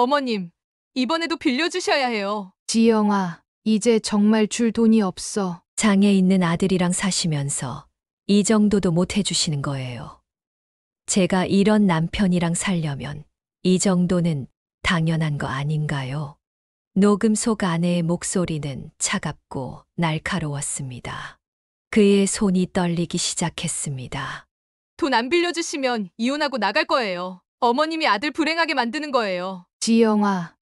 어머님, 이번에도 빌려주셔야 해요. 지영아, 이제 정말 줄 돈이 없어. 장에 있는 아들이랑 사시면서 이 정도도 못 해주시는 거예요. 제가 이런 남편이랑 살려면 이 정도는 당연한 거 아닌가요? 녹음 속 아내의 목소리는 차갑고 날카로웠습니다. 그의 손이 떨리기 시작했습니다. 돈 안 빌려주시면 이혼하고 나갈 거예요. 어머님이 아들 불행하게 만드는 거예요. 지영아,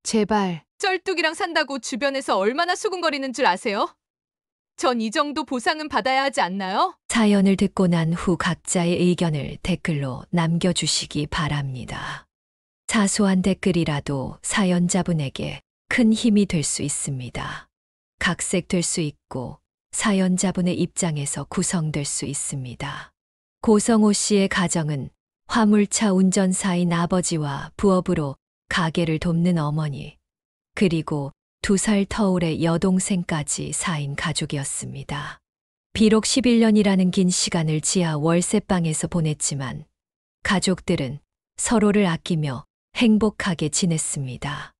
제발. 쩔뚝이랑 산다고 주변에서 얼마나 수군거리는 줄 아세요? 전 이 정도 보상은 받아야 하지 않나요? 사연을 듣고 난 후 각자의 의견을 댓글로 남겨주시기 바랍니다. 사소한 댓글이라도 사연자분에게 큰 힘이 될 수 있습니다. 각색될 수 있고 사연자분의 입장에서 구성될 수 있습니다. 고성호 씨의 가정은 화물차 운전사인 아버지와 부업으로 가게를 돕는 어머니, 그리고 2살 터울의 여동생까지 4인 가족이었습니다. 비록 11년이라는 긴 시간을 지하 월세방에서 보냈지만 가족들은 서로를 아끼며 행복하게 지냈습니다.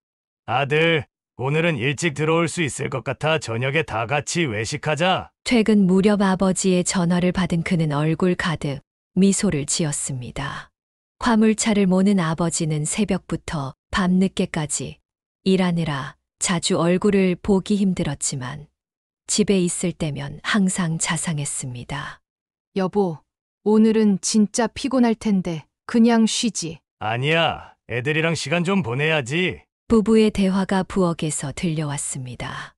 아들, 오늘은 일찍 들어올 수 있을 것 같아 저녁에 다 같이 외식하자. 퇴근 무렵 아버지의 전화를 받은 그는 얼굴 가득 미소를 지었습니다. 화물차를 모는 아버지는 새벽부터 밤늦게까지 일하느라 자주 얼굴을 보기 힘들었지만 집에 있을 때면 항상 자상했습니다. 여보, 오늘은 진짜 피곤할 텐데 그냥 쉬지. 아니야, 애들이랑 시간 좀 보내야지. 부부의 대화가 부엌에서 들려왔습니다.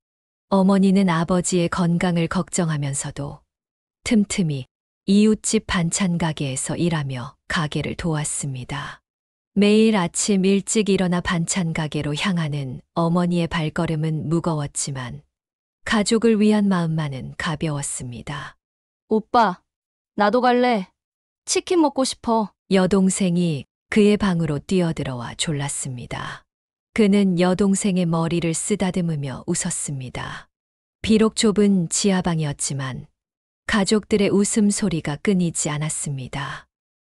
어머니는 아버지의 건강을 걱정하면서도 틈틈이 이웃집 반찬 가게에서 일하며 가게를 도왔습니다. 매일 아침 일찍 일어나 반찬 가게로 향하는 어머니의 발걸음은 무거웠지만 가족을 위한 마음만은 가벼웠습니다. 오빠, 나도 갈래. 치킨 먹고 싶어. 여동생이 그의 방으로 뛰어들어와 졸랐습니다. 그는 여동생의 머리를 쓰다듬으며 웃었습니다. 비록 좁은 지하방이었지만 가족들의 웃음소리가 끊이지 않았습니다.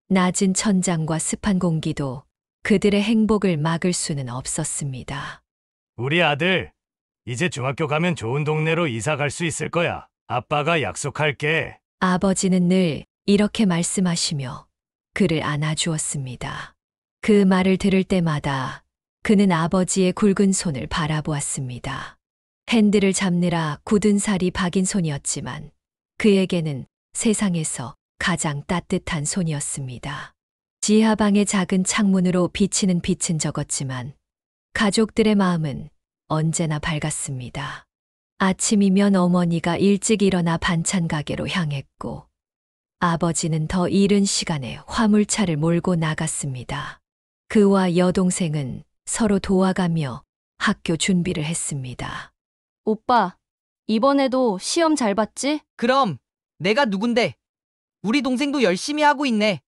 낮은 천장과 습한 공기도 그들의 행복을 막을 수는 없었습니다. 우리 아들, 이제 중학교 가면 좋은 동네로 이사 갈 수 있을 거야. 아빠가 약속할게. 아버지는 늘 이렇게 말씀하시며 그를 안아주었습니다. 그 말을 들을 때마다 그는 아버지의 굵은 손을 바라보았습니다. 핸들을 잡느라 굳은 살이 박인 손이었지만 그에게는 세상에서 가장 따뜻한 손이었습니다. 지하방의 작은 창문으로 비치는 빛은 적었지만 가족들의 마음은 언제나 밝았습니다. 아침이면 어머니가 일찍 일어나 반찬 가게로 향했고 아버지는 더 이른 시간에 화물차를 몰고 나갔습니다. 그와 여동생은 서로 도와가며 학교 준비를 했습니다. 오빠, 이번에도 시험 잘 봤지? 그럼 내가 누군데? 우리 동생도 열심히 하고 있네.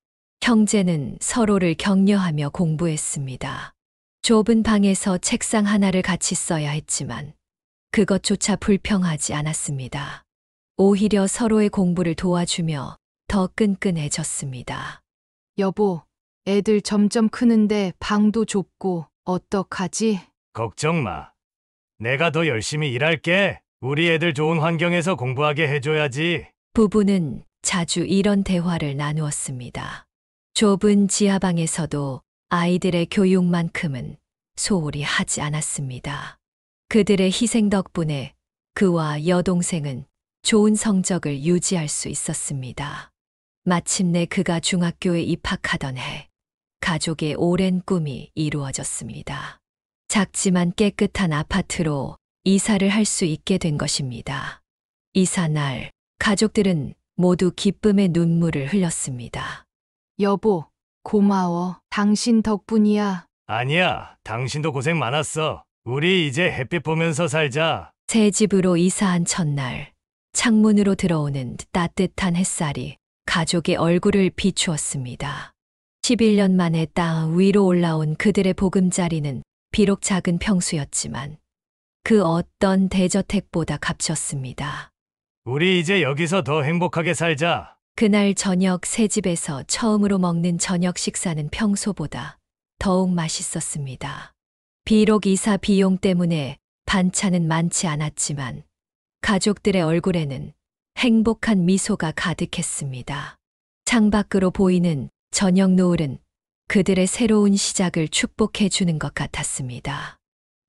형제는 서로를 격려하며 공부했습니다. 좁은 방에서 책상 하나를 같이 써야 했지만 그것조차 불평하지 않았습니다. 오히려 서로의 공부를 도와주며 더 끈끈해졌습니다. 여보, 애들 점점 크는데 방도 좁고 어떡하지? 걱정 마. 내가 더 열심히 일할게. 우리 애들 좋은 환경에서 공부하게 해줘야지. 부부는 자주 이런 대화를 나누었습니다. 좁은 지하방에서도 아이들의 교육만큼은 소홀히 하지 않았습니다. 그들의 희생 덕분에 그와 여동생은 좋은 성적을 유지할 수 있었습니다. 마침내 그가 중학교에 입학하던 해, 가족의 오랜 꿈이 이루어졌습니다. 작지만 깨끗한 아파트로 이사를 할 수 있게 된 것입니다. 이사 날, 가족들은 모두 기쁨의 눈물을 흘렸습니다. 여보, 고마워. 당신 덕분이야. 아니야, 당신도 고생 많았어. 우리 이제 햇빛 보면서 살자. 새 집으로 이사한 첫날, 창문으로 들어오는 따뜻한 햇살이 가족의 얼굴을 비추었습니다. 11년 만에 땅 위로 올라온 그들의 보금자리는 비록 작은 평수였지만 그 어떤 대저택보다 값졌습니다. 우리 이제 여기서 더 행복하게 살자. 그날 저녁 새 집에서 처음으로 먹는 저녁 식사는 평소보다 더욱 맛있었습니다. 비록 이사 비용 때문에 반찬은 많지 않았지만 가족들의 얼굴에는 행복한 미소가 가득했습니다. 창밖으로 보이는 저녁 노을은 그들의 새로운 시작을 축복해 주는 것 같았습니다.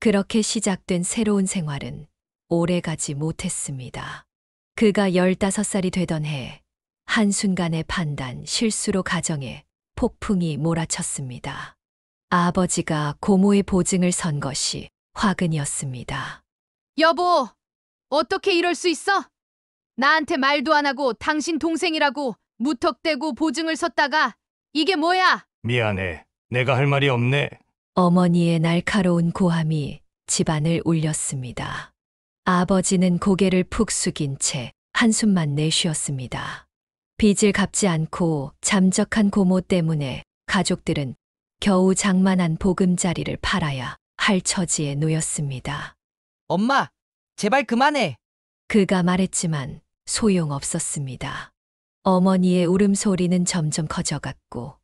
그렇게 시작된 새로운 생활은 오래가지 못했습니다. 그가 15살이 되던 해, 한순간의 판단, 실수로 가정에 폭풍이 몰아쳤습니다. 아버지가 고모의 보증을 선 것이 화근이었습니다. 여보, 어떻게 이럴 수 있어? 나한테 말도 안 하고 당신 동생이라고 무턱대고 보증을 섰다가 이게 뭐야? 미안해. 내가 할 말이 없네. 어머니의 날카로운 고함이 집안을 울렸습니다. 아버지는 고개를 푹 숙인 채 한숨만 내쉬었습니다. 빚을 갚지 않고 잠적한 고모 때문에 가족들은 겨우 장만한 보금자리를 팔아야 할 처지에 놓였습니다. 엄마, 제발 그만해. 그가 말했지만 소용없었습니다. 어머니의 울음소리는 점점 커져갔고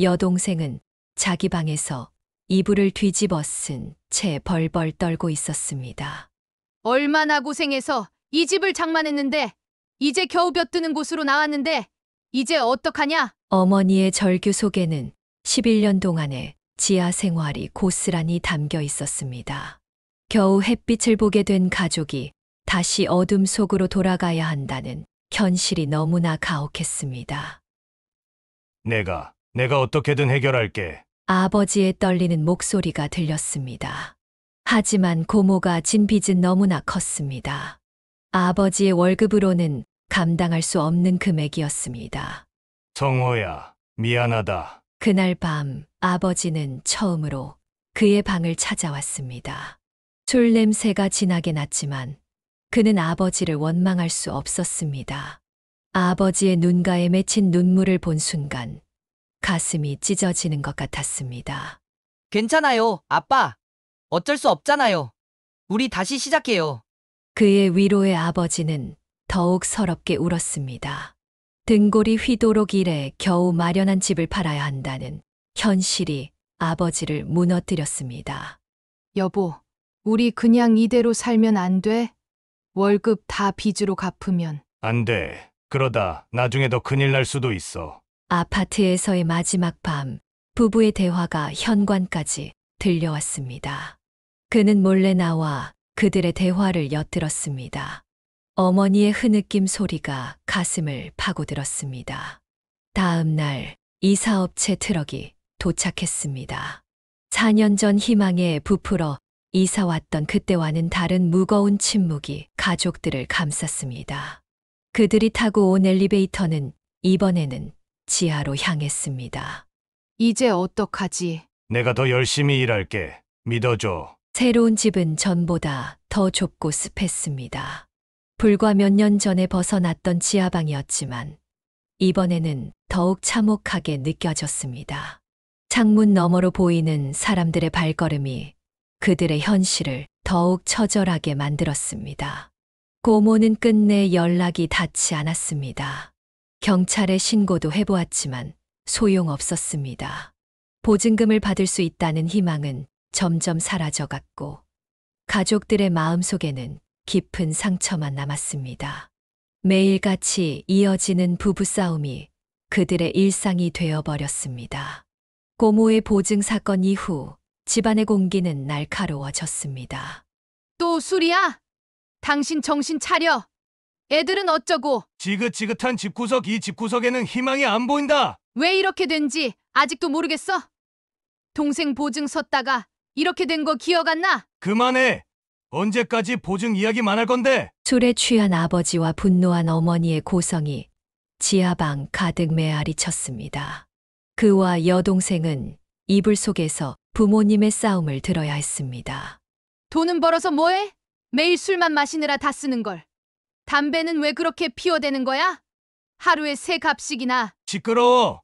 여동생은 자기 방에서 이불을 뒤집어 쓴 채 벌벌 떨고 있었습니다. 얼마나 고생해서 이 집을 장만했는데 이제 겨우 볕드는 곳으로 나왔는데 이제 어떡하냐? 어머니의 절규 속에는 11년 동안의 지하 생활이 고스란히 담겨 있었습니다. 겨우 햇빛을 보게 된 가족이 다시 어둠 속으로 돌아가야 한다는 현실이 너무나 가혹했습니다. 내가 어떻게든 해결할게. 아버지의 떨리는 목소리가 들렸습니다. 하지만 고모가 진 빚은 너무나 컸습니다. 아버지의 월급으로는 감당할 수 없는 금액이었습니다. 성호야, 미안하다. 그날 밤 아버지는 처음으로 그의 방을 찾아왔습니다. 술 냄새가 진하게 났지만 그는 아버지를 원망할 수 없었습니다. 아버지의 눈가에 맺힌 눈물을 본 순간 가슴이 찢어지는 것 같았습니다. 괜찮아요, 아빠. 어쩔 수 없잖아요. 우리 다시 시작해요. 그의 위로에 아버지는 더욱 서럽게 울었습니다. 등골이 휘도록 일해 겨우 마련한 집을 팔아야 한다는 현실이 아버지를 무너뜨렸습니다. 여보, 우리 그냥 이대로 살면 안 돼? 월급 다 빚으로 갚으면. 안 돼. 그러다 나중에 더 큰일 날 수도 있어. 아파트에서의 마지막 밤, 부부의 대화가 현관까지 들려왔습니다. 그는 몰래 나와 그들의 대화를 엿들었습니다. 어머니의 흐느낌 소리가 가슴을 파고들었습니다. 다음 날 이사업체 트럭이 도착했습니다. 4년 전 희망에 부풀어 이사 왔던 그때와는 다른 무거운 침묵이 가족들을 감쌌습니다. 그들이 타고 온 엘리베이터는 이번에는 지하로 향했습니다. 이제 어떡하지? 내가 더 열심히 일할게. 믿어줘. 새로운 집은 전보다 더 좁고 습했습니다. 불과 몇 년 전에 벗어났던 지하방이었지만 이번에는 더욱 참혹하게 느껴졌습니다. 창문 너머로 보이는 사람들의 발걸음이 그들의 현실을 더욱 처절하게 만들었습니다. 고모는 끝내 연락이 닿지 않았습니다. 경찰에 신고도 해보았지만 소용없었습니다. 보증금을 받을 수 있다는 희망은 점점 사라져갔고 가족들의 마음속에는 깊은 상처만 남았습니다. 매일같이 이어지는 부부싸움이 그들의 일상이 되어버렸습니다. 고모의 보증 사건 이후 집안의 공기는 날카로워졌습니다. 또 술이야? 당신 정신 차려. 애들은 어쩌고? 지긋지긋한 집구석, 이 집구석에는 희망이 안 보인다. 왜 이렇게 된지 아직도 모르겠어? 동생 보증 섰다가 이렇게 된 거 기억 안 나? 그만해. 언제까지 보증 이야기만 할 건데? 술에 취한 아버지와 분노한 어머니의 고성이 지하방 가득 메아리 쳤습니다. 그와 여동생은 이불 속에서 부모님의 싸움을 들어야 했습니다. 돈은 벌어서 뭐해? 매일 술만 마시느라 다 쓰는 걸. 담배는 왜 그렇게 피워대는 거야? 하루에 세 갑씩이나. 시끄러워.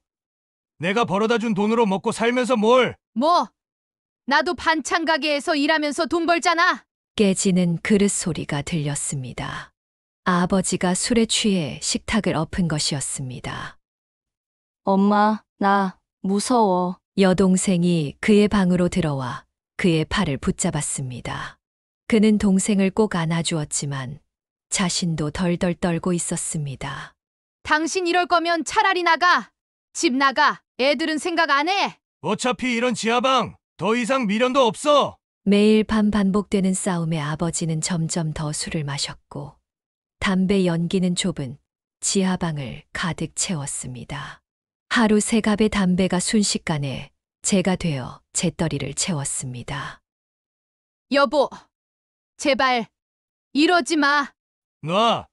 내가 벌어다 준 돈으로 먹고 살면서 뭘? 뭐? 나도 반찬 가게에서 일하면서 돈 벌잖아. 깨지는 그릇 소리가 들렸습니다. 아버지가 술에 취해 식탁을 엎은 것이었습니다. 엄마, 나 무서워. 여동생이 그의 방으로 들어와 그의 팔을 붙잡았습니다. 그는 동생을 꼭 안아주었지만 자신도 덜덜 떨고 있었습니다. 당신 이럴 거면 차라리 나가. 집 나가. 애들은 생각 안 해. 어차피 이런 지하방 더 이상 미련도 없어. 매일 밤 반복되는 싸움에 아버지는 점점 더 술을 마셨고 담배 연기는 좁은 지하방을 가득 채웠습니다. 하루 3갑의 담배가 순식간에 재가 되어 재떨이를 채웠습니다. 여보, 제발 이러지 마. 놔.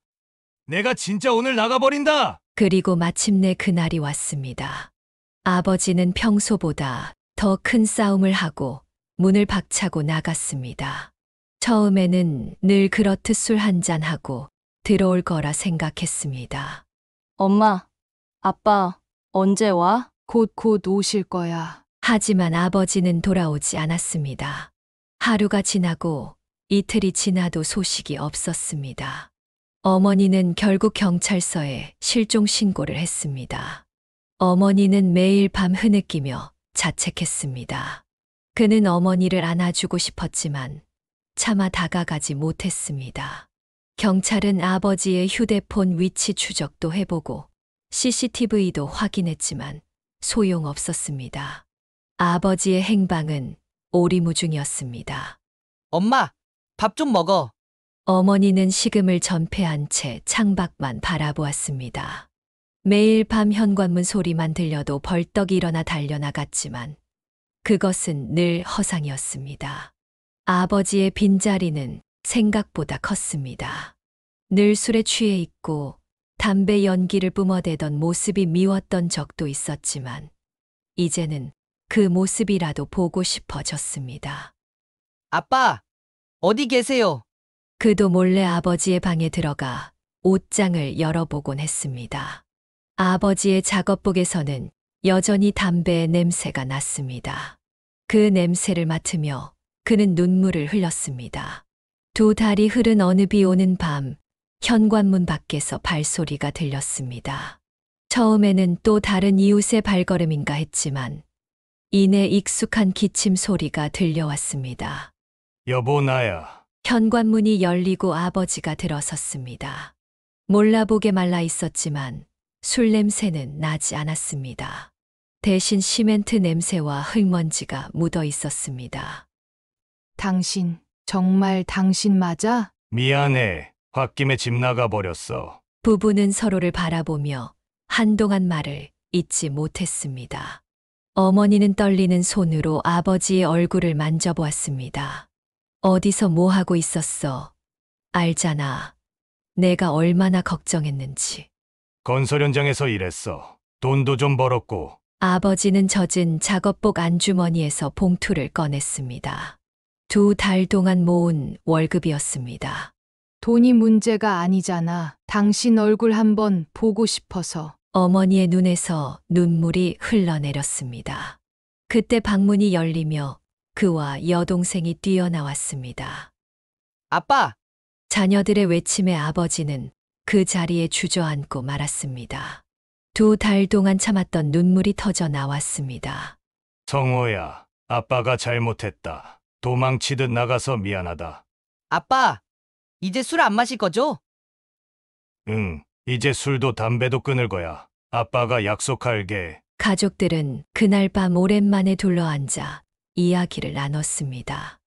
내가 진짜 오늘 나가버린다. 그리고 마침내 그날이 왔습니다. 아버지는 평소보다 더 큰 싸움을 하고 문을 박차고 나갔습니다. 처음에는 늘 그렇듯 술 한잔하고 들어올 거라 생각했습니다. 엄마, 아빠, 언제 와? 곧 오실 거야. 하지만 아버지는 돌아오지 않았습니다. 하루가 지나고 이틀이 지나도 소식이 없었습니다. 어머니는 결국 경찰서에 실종 신고를 했습니다. 어머니는 매일 밤 흐느끼며 자책했습니다. 그는 어머니를 안아주고 싶었지만 차마 다가가지 못했습니다. 경찰은 아버지의 휴대폰 위치 추적도 해보고 CCTV도 확인했지만 소용없었습니다. 아버지의 행방은 오리무중이었습니다. 엄마, 밥 좀 먹어. 어머니는 식음을 전폐한 채 창밖만 바라보았습니다. 매일 밤 현관문 소리만 들려도 벌떡 일어나 달려나갔지만 그것은 늘 허상이었습니다. 아버지의 빈자리는 생각보다 컸습니다. 늘 술에 취해 있고 담배 연기를 뿜어대던 모습이 미웠던 적도 있었지만 이제는 그 모습이라도 보고 싶어졌습니다. 아빠, 어디 계세요? 그도 몰래 아버지의 방에 들어가 옷장을 열어보곤 했습니다. 아버지의 작업복에서는 여전히 담배의 냄새가 났습니다. 그 냄새를 맡으며 그는 눈물을 흘렸습니다. 2달이 흐른 어느 비 오는 밤, 현관문 밖에서 발소리가 들렸습니다. 처음에는 또 다른 이웃의 발걸음인가 했지만 이내 익숙한 기침 소리가 들려왔습니다. 여보 나야. 현관문이 열리고 아버지가 들어섰습니다. 몰라보게 말라 있었지만 술 냄새는 나지 않았습니다. 대신 시멘트 냄새와 흙먼지가 묻어 있었습니다. 당신, 정말 당신 맞아? 미안해. 홧김에 집 나가버렸어. 부부는 서로를 바라보며 한동안 말을 잇지 못했습니다. 어머니는 떨리는 손으로 아버지의 얼굴을 만져보았습니다. 어디서 뭐 하고 있었어? 알잖아. 내가 얼마나 걱정했는지. 건설 현장에서 일했어. 돈도 좀 벌었고. 아버지는 젖은 작업복 안주머니에서 봉투를 꺼냈습니다. 2달 동안 모은 월급이었습니다. 돈이 문제가 아니잖아. 당신 얼굴 한번 보고 싶어서. 어머니의 눈에서 눈물이 흘러내렸습니다. 그때 방문이 열리며 그와 여동생이 뛰어나왔습니다. 아빠, 자녀들의 외침에 아버지는 그 자리에 주저앉고 말았습니다. 2달 동안 참았던 눈물이 터져 나왔습니다. 성호야, 아빠가 잘못했다. 도망치듯 나가서 미안하다. 아빠, 이제 술 안 마실 거죠? 응, 이제 술도 담배도 끊을 거야. 아빠가 약속할게. 가족들은 그날 밤 오랜만에 둘러앉아 이야기를 나눴습니다.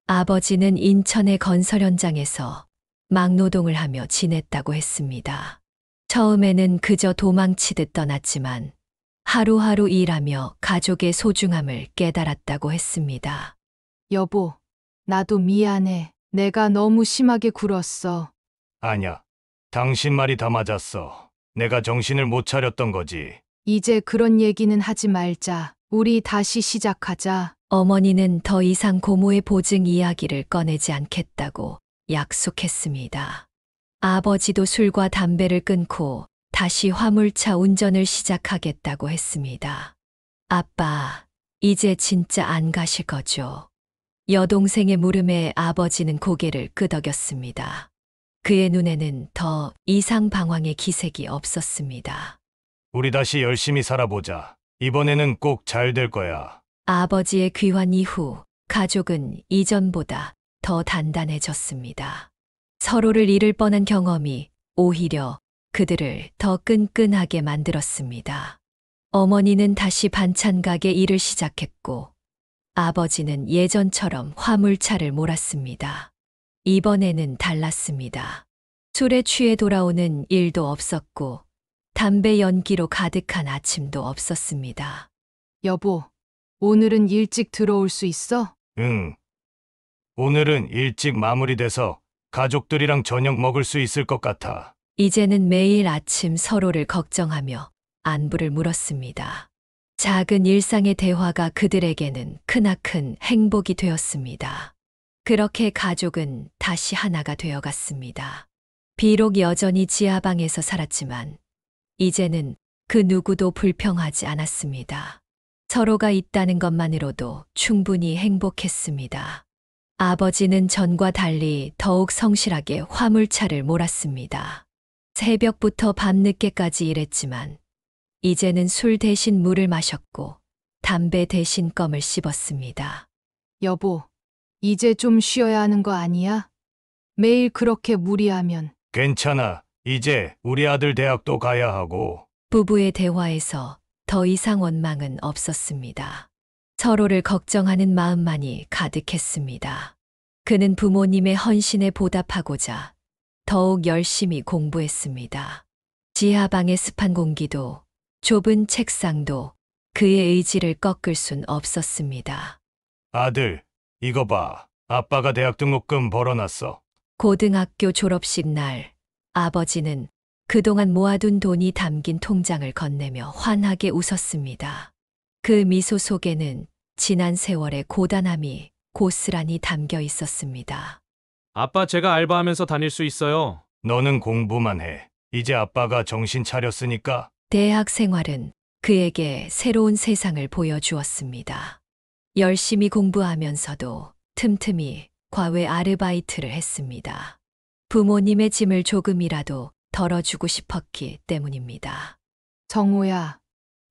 아버지는 인천의 건설 현장에서 막노동을 하며 지냈다고 했습니다. 처음에는 그저 도망치듯 떠났지만 하루하루 일하며 가족의 소중함을 깨달았다고 했습니다. 여보, 나도 미안해. 내가 너무 심하게 굴었어. 아냐, 당신 말이 다 맞았어. 내가 정신을 못 차렸던 거지. 이제 그런 얘기는 하지 말자. 우리 다시 시작하자. 어머니는 더 이상 고모의 보증 이야기를 꺼내지 않겠다고 약속했습니다. 아버지도 술과 담배를 끊고 다시 화물차 운전을 시작하겠다고 했습니다. 아빠, 이제 진짜 안 가실 거죠? 여동생의 물음에 아버지는 고개를 끄덕였습니다. 그의 눈에는 더 이상 방황의 기색이 없었습니다. 우리 다시 열심히 살아보자. 이번에는 꼭 잘 될 거야. 아버지의 귀환 이후 가족은 이전보다 더 단단해졌습니다. 서로를 잃을 뻔한 경험이 오히려 그들을 더 끈끈하게 만들었습니다. 어머니는 다시 반찬 가게 일을 시작했고 아버지는 예전처럼 화물차를 몰았습니다. 이번에는 달랐습니다. 술에 취해 돌아오는 일도 없었고 담배 연기로 가득한 아침도 없었습니다. 여보, 오늘은 일찍 들어올 수 있어? 응. 오늘은 일찍 마무리돼서 가족들이랑 저녁 먹을 수 있을 것 같아. 이제는 매일 아침 서로를 걱정하며 안부를 물었습니다. 작은 일상의 대화가 그들에게는 크나큰 행복이 되었습니다. 그렇게 가족은 다시 하나가 되어갔습니다. 비록 여전히 지하방에서 살았지만 이제는 그 누구도 불평하지 않았습니다. 서로가 있다는 것만으로도 충분히 행복했습니다. 아버지는 전과 달리 더욱 성실하게 화물차를 몰았습니다. 새벽부터 밤늦게까지 일했지만 이제는 술 대신 물을 마셨고 담배 대신 껌을 씹었습니다. 여보, 이제 좀 쉬어야 하는 거 아니야? 매일 그렇게 무리하면. 괜찮아. 이제 우리 아들 대학도 가야 하고. 부부의 대화에서 더 이상 원망은 없었습니다. 서로를 걱정하는 마음만이 가득했습니다. 그는 부모님의 헌신에 보답하고자 더욱 열심히 공부했습니다. 지하방의 습한 공기도 좁은 책상도 그의 의지를 꺾을 순 없었습니다. 아들, 이거 봐. 아빠가 대학 등록금 벌어놨어. 고등학교 졸업식 날 아버지는 그동안 모아둔 돈이 담긴 통장을 건네며 환하게 웃었습니다. 그 미소 속에는 지난 세월의 고단함이 고스란히 담겨 있었습니다. 아빠, 제가 알바하면서 다닐 수 있어요. 너는 공부만 해. 이제 아빠가 정신 차렸으니까. 대학 생활은 그에게 새로운 세상을 보여주었습니다. 열심히 공부하면서도 틈틈이 과외 아르바이트를 했습니다. 부모님의 짐을 조금이라도 덜어주고 싶었기 때문입니다. 정호야,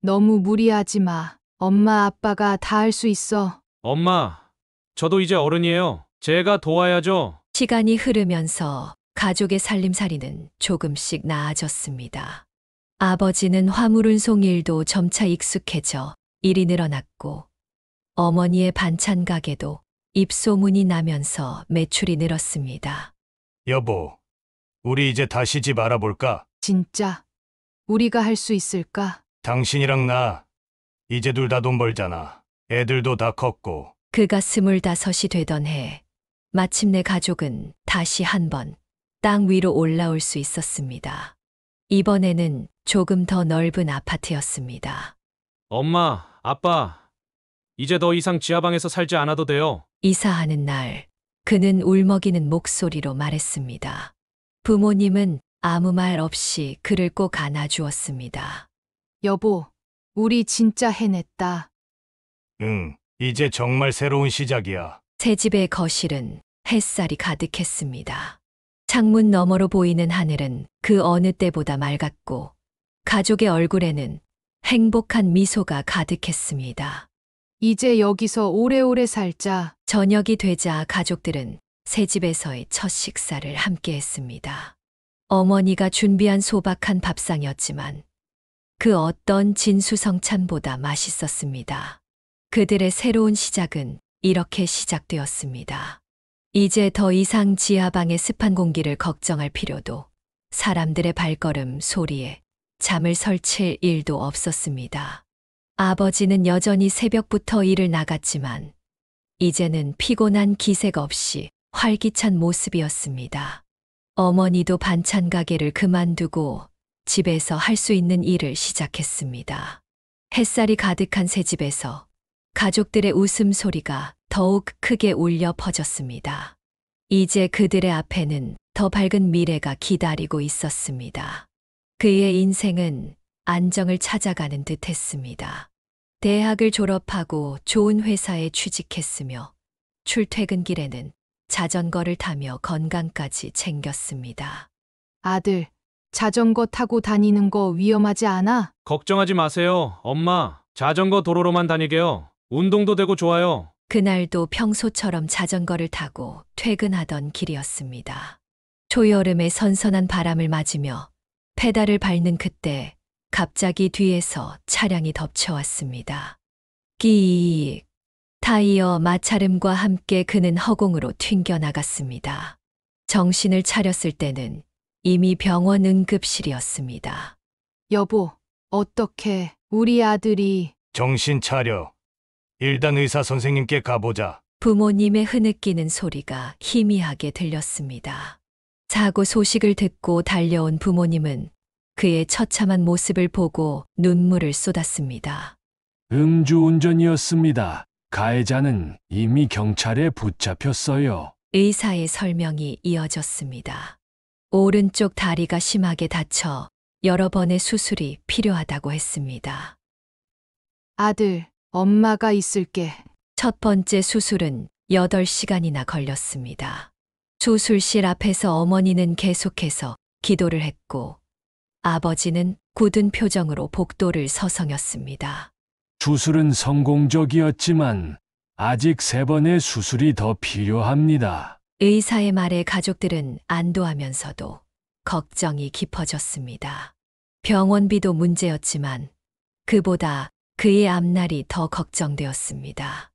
너무 무리하지 마. 엄마, 아빠가 다 할 수 있어. 엄마, 저도 이제 어른이에요. 제가 도와야죠. 시간이 흐르면서 가족의 살림살이는 조금씩 나아졌습니다. 아버지는 화물운송 일도 점차 익숙해져 일이 늘어났고 어머니의 반찬 가게도 입소문이 나면서 매출이 늘었습니다. 여보, 우리 이제 다시 집 알아볼까? 진짜 우리가 할 수 있을까? 당신이랑 나, 이제 둘 다 돈 벌잖아. 애들도 다 컸고. 그가 25이 되던 해 마침내 가족은 다시 한번 땅 위로 올라올 수 있었습니다. 이번에는 조금 더 넓은 아파트였습니다. 엄마, 아빠, 이제 더 이상 지하방에서 살지 않아도 돼요. 이사하는 날 그는 울먹이는 목소리로 말했습니다. 부모님은 아무 말 없이 그를 꼭 안아주었습니다. 여보, 우리 진짜 해냈다. 응, 이제 정말 새로운 시작이야. 새 집의 거실은 햇살이 가득했습니다. 창문 너머로 보이는 하늘은 그 어느 때보다 맑았고 가족의 얼굴에는 행복한 미소가 가득했습니다. 이제 여기서 오래오래 살자. 저녁이 되자 가족들은 새 집에서의 첫 식사를 함께 했습니다. 어머니가 준비한 소박한 밥상이었지만 그 어떤 진수성찬보다 맛있었습니다. 그들의 새로운 시작은 이렇게 시작되었습니다. 이제 더 이상 지하방의 습한 공기를 걱정할 필요도 사람들의 발걸음 소리에 잠을 설칠 일도 없었습니다. 아버지는 여전히 새벽부터 일을 나갔지만 이제는 피곤한 기색 없이 활기찬 모습이었습니다. 어머니도 반찬 가게를 그만두고 집에서 할 수 있는 일을 시작했습니다. 햇살이 가득한 새 집에서 가족들의 웃음소리가 더욱 크게 울려 퍼졌습니다. 이제 그들의 앞에는 더 밝은 미래가 기다리고 있었습니다. 그의 인생은 안정을 찾아가는 듯 했습니다. 대학을 졸업하고 좋은 회사에 취직했으며 출퇴근길에는 자전거를 타며 건강까지 챙겼습니다. 아들, 자전거 타고 다니는 거 위험하지 않아? 걱정하지 마세요, 엄마. 자전거 도로로만 다니게요. 운동도 되고 좋아요. 그날도 평소처럼 자전거를 타고 퇴근하던 길이었습니다. 초여름의 선선한 바람을 맞으며 페달을 밟는 그때 갑자기 뒤에서 차량이 덮쳐왔습니다. 끼익. 타이어 마찰음과 함께 그는 허공으로 튕겨 나갔습니다. 정신을 차렸을 때는 이미 병원 응급실이었습니다. 여보, 어떻게 우리 아들이 정신 차려. 일단 의사 선생님께 가보자. 부모님의 흐느끼는 소리가 희미하게 들렸습니다. 사고 소식을 듣고 달려온 부모님은 그의 처참한 모습을 보고 눈물을 쏟았습니다. 음주운전이었습니다. 가해자는 이미 경찰에 붙잡혔어요. 의사의 설명이 이어졌습니다. 오른쪽 다리가 심하게 다쳐 여러 번의 수술이 필요하다고 했습니다. 아들, 엄마가 있을게. 첫 번째 수술은 8시간이나 걸렸습니다. 수술실 앞에서 어머니는 계속해서 기도를 했고 아버지는 굳은 표정으로 복도를 서성였습니다. 수술은 성공적이었지만 아직 3번의 수술이 더 필요합니다. 의사의 말에 가족들은 안도하면서도 걱정이 깊어졌습니다. 병원비도 문제였지만 그보다 그의 앞날이 더 걱정되었습니다.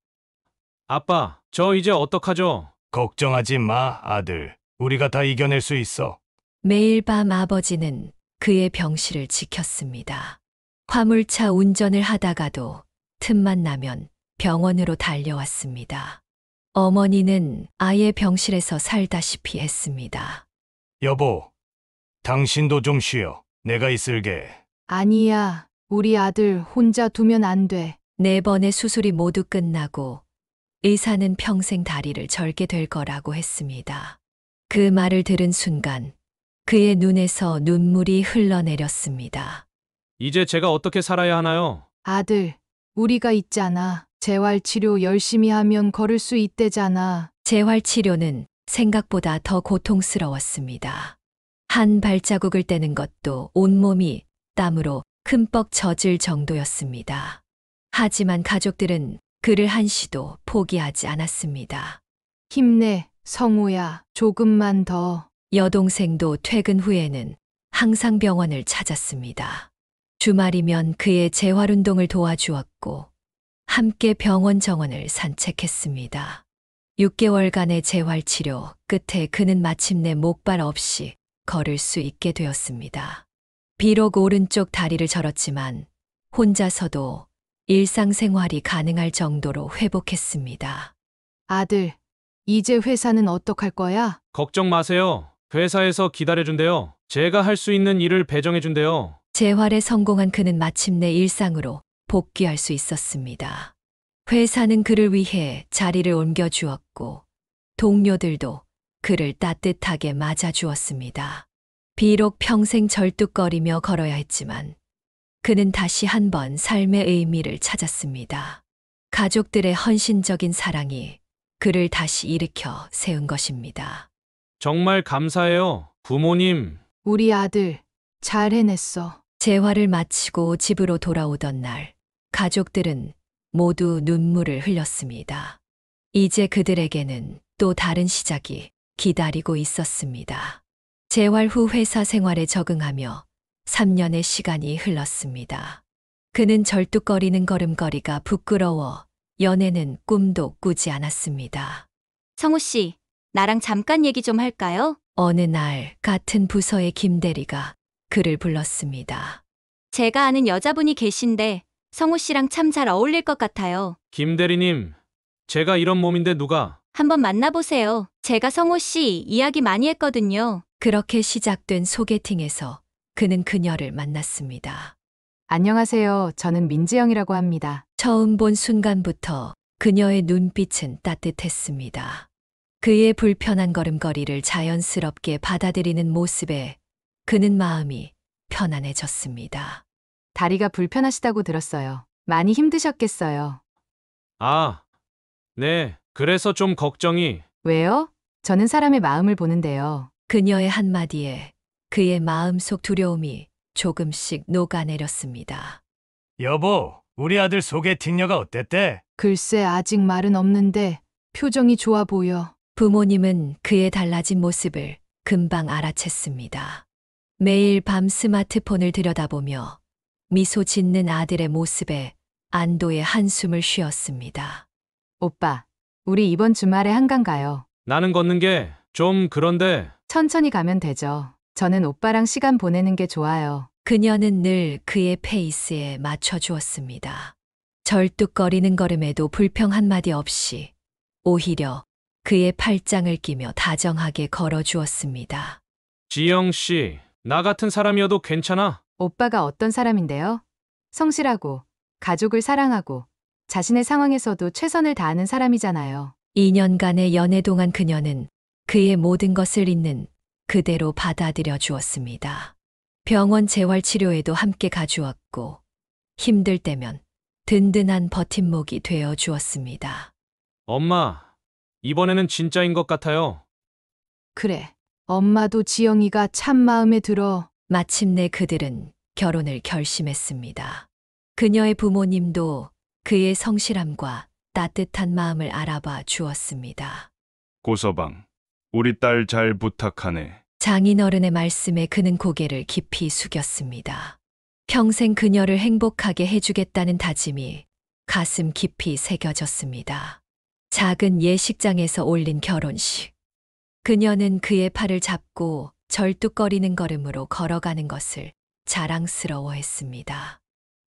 아빠, 저 이제 어떡하죠? 걱정하지 마, 아들. 우리가 다 이겨낼 수 있어. 매일 밤 아버지는 그의 병실을 지켰습니다. 화물차 운전을 하다가도 틈만 나면 병원으로 달려왔습니다. 어머니는 아예 병실에서 살다시피 했습니다. 여보, 당신도 좀 쉬어. 내가 있을게. 아니야, 우리 아들 혼자 두면 안 돼. 4번의 수술이 모두 끝나고 의사는 평생 다리를 절게 될 거라고 했습니다. 그 말을 들은 순간 그의 눈에서 눈물이 흘러내렸습니다. 이제 제가 어떻게 살아야 하나요? 아들, 우리가 있잖아. 재활치료 열심히 하면 걸을 수 있대잖아. 재활치료는 생각보다 더 고통스러웠습니다. 한 발자국을 떼는 것도 온몸이 땀으로 흠뻑 젖을 정도였습니다. 하지만 가족들은 그를 한시도 포기하지 않았습니다. 힘내, 성우야. 조금만 더. 여동생도 퇴근 후에는 항상 병원을 찾았습니다. 주말이면 그의 재활운동을 도와주었고 함께 병원 정원을 산책했습니다. 6개월간의 재활치료 끝에 그는 마침내 목발 없이 걸을 수 있게 되었습니다. 비록 오른쪽 다리를 절었지만 혼자서도 일상생활이 가능할 정도로 회복했습니다. 아들, 이제 회사는 어떡할 거야? 걱정 마세요. 회사에서 기다려준대요. 제가 할 수 있는 일을 배정해준대요. 재활에 성공한 그는 마침내 일상으로 복귀할 수 있었습니다. 회사는 그를 위해 자리를 옮겨주었고 동료들도 그를 따뜻하게 맞아주었습니다. 비록 평생 절뚝거리며 걸어야 했지만 그는 다시 한번 삶의 의미를 찾았습니다. 가족들의 헌신적인 사랑이 그를 다시 일으켜 세운 것입니다. 정말 감사해요. 부모님. 우리 아들, 잘 해냈어. 재활을 마치고 집으로 돌아오던 날, 가족들은 모두 눈물을 흘렸습니다. 이제 그들에게는 또 다른 시작이 기다리고 있었습니다. 재활 후 회사 생활에 적응하며 3년의 시간이 흘렀습니다. 그는 절뚝거리는 걸음걸이가 부끄러워 연애는 꿈도 꾸지 않았습니다. 성우 씨, 나랑 잠깐 얘기 좀 할까요? 어느 날 같은 부서의 김 대리가 그를 불렀습니다. 제가 아는 여자분이 계신데 성우 씨랑 참 잘 어울릴 것 같아요. 김 대리님. 제가 이런 몸인데 누가? 한번 만나보세요. 제가 성우 씨 이야기 많이 했거든요. 그렇게 시작된 소개팅에서 그는 그녀를 만났습니다. 안녕하세요. 저는 민지영이라고 합니다. 처음 본 순간부터 그녀의 눈빛은 따뜻했습니다. 그의 불편한 걸음걸이를 자연스럽게 받아들이는 모습에 그는 마음이 편안해졌습니다. 다리가 불편하시다고 들었어요. 많이 힘드셨겠어요. 아, 네. 그래서 좀 걱정이. 왜요? 저는 사람의 마음을 보는데요. 그녀의 한마디에 그의 마음속 두려움이 조금씩 녹아내렸습니다. 여보, 우리 아들 소개팅녀가 어땠대? 글쎄 아직 말은 없는데 표정이 좋아 보여. 부모님은 그의 달라진 모습을 금방 알아챘습니다. 매일 밤 스마트폰을 들여다보며 미소 짓는 아들의 모습에 안도의 한숨을 쉬었습니다. 오빠, 우리 이번 주말에 한강 가요. 나는 걷는 게 좀 그런데 천천히 가면 되죠. 저는 오빠랑 시간 보내는 게 좋아요. 그녀는 늘 그의 페이스에 맞춰주었습니다. 절뚝거리는 걸음에도 불평 한마디 없이 오히려 그의 팔짱을 끼며 다정하게 걸어주었습니다. 지영 씨, 나 같은 사람이어도 괜찮아? 오빠가 어떤 사람인데요? 성실하고, 가족을 사랑하고, 자신의 상황에서도 최선을 다하는 사람이잖아요. 2년간의 연애 동안 그녀는 그의 모든 것을 있는 그대로 받아들여 주었습니다. 병원 재활치료에도 함께 가주었고 힘들 때면 든든한 버팀목이 되어 주었습니다. 엄마, 이번에는 진짜인 것 같아요. 그래, 엄마도 지영이가 참 마음에 들어. 마침내 그들은 결혼을 결심했습니다. 그녀의 부모님도 그의 성실함과 따뜻한 마음을 알아봐 주었습니다. 고서방, 우리 딸 잘 부탁하네. 장인어른의 말씀에 그는 고개를 깊이 숙였습니다. 평생 그녀를 행복하게 해주겠다는 다짐이 가슴 깊이 새겨졌습니다. 작은 예식장에서 올린 결혼식. 그녀는 그의 팔을 잡고 절뚝거리는 걸음으로 걸어가는 것을 자랑스러워했습니다.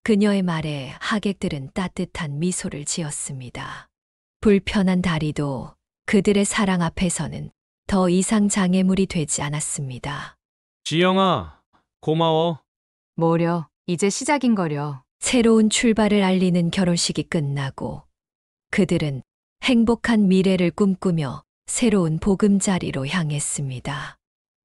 그녀의 말에 하객들은 따뜻한 미소를 지었습니다. 불편한 다리도 그들의 사랑 앞에서는 더 이상 장애물이 되지 않았습니다. 지영아, 고마워. 뭐려, 이제 시작인 거려. 새로운 출발을 알리는 결혼식이 끝나고 그들은 행복한 미래를 꿈꾸며 새로운 보금자리로 향했습니다.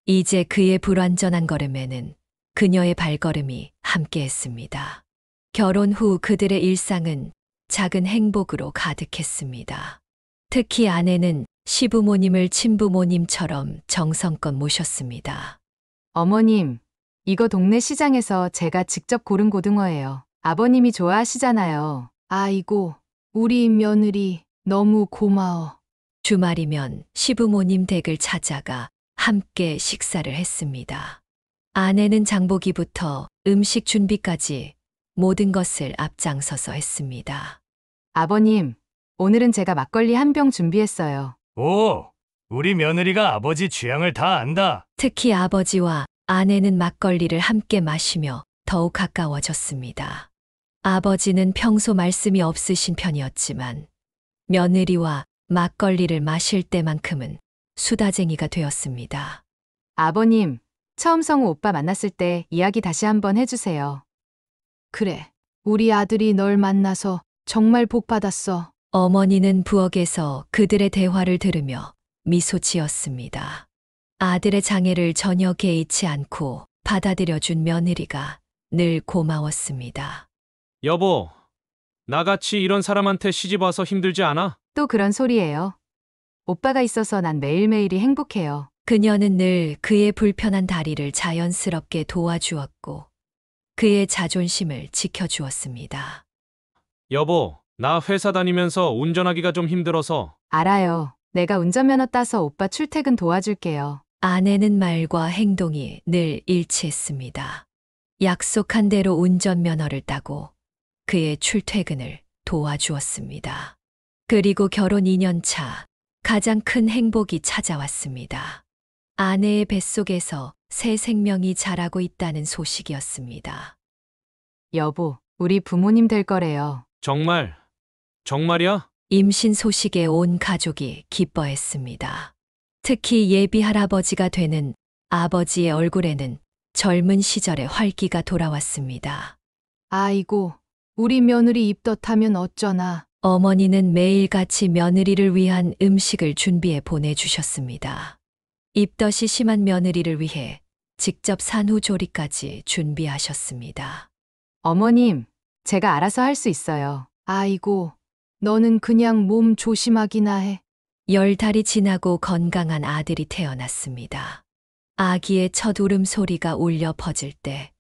이제 그의 불완전한 걸음에는 그녀의 발걸음이 함께했습니다. 결혼 후 그들의 일상은 작은 행복으로 가득했습니다. 특히 아내는 시부모님을 친부모님처럼 정성껏 모셨습니다. 어머님, 이거 동네 시장에서 제가 직접 고른 고등어예요. 아버님이 좋아하시잖아요. 아이고, 우리 며느리 너무 고마워. 주말이면 시부모님 댁을 찾아가 함께 식사를 했습니다. 아내는 장보기부터 음식 준비까지 모든 것을 앞장서서 했습니다. 아버님, 오늘은 제가 막걸리 한 병 준비했어요. 오, 우리 며느리가 아버지 취향을 다 안다. 특히 아버지와 아내는 막걸리를 함께 마시며 더욱 가까워졌습니다. 아버지는 평소 말씀이 없으신 편이었지만 며느리와 막걸리를 마실 때만큼은 수다쟁이가 되었습니다. 아버님, 처음 성우 오빠 만났을 때 이야기 다시 한번 해주세요. 그래, 우리 아들이 널 만나서 정말 복 받았어. 어머니는 부엌에서 그들의 대화를 들으며 미소 지었습니다. 아들의 장애를 전혀 개의치 않고 받아들여준 며느리가 늘 고마웠습니다. 여보, 나같이 이런 사람한테 시집 와서 힘들지 않아? 또 그런 소리예요. 오빠가 있어서 난 매일매일이 행복해요. 그녀는 늘 그의 불편한 다리를 자연스럽게 도와주었고 그의 자존심을 지켜주었습니다. 여보, 나 회사 다니면서 운전하기가 좀 힘들어서. 알아요. 내가 운전면허 따서 오빠 출퇴근 도와줄게요. 아내는 말과 행동이 늘 일치했습니다. 약속한 대로 운전면허를 따고 그의 출퇴근을 도와주었습니다. 그리고 결혼 2년 차 가장 큰 행복이 찾아왔습니다. 아내의 뱃속에서 새 생명이 자라고 있다는 소식이었습니다. 여보, 우리 부모님 될 거래요. 정말? 정말이야? 임신 소식에 온 가족이 기뻐했습니다. 특히 예비 할아버지가 되는 아버지의 얼굴에는 젊은 시절의 활기가 돌아왔습니다. 아이고, 우리 며느리 입덧하면 어쩌나. 어머니는 매일같이 며느리를 위한 음식을 준비해 보내주셨습니다. 입덧이 심한 며느리를 위해 직접 산후조리까지 준비하셨습니다. 어머님, 제가 알아서 할 수 있어요. 아이고, 너는 그냥 몸 조심하기나 해. 10달이 지나고 건강한 아들이 태어났습니다. 아기의 첫 울음소리가 울려 퍼질 때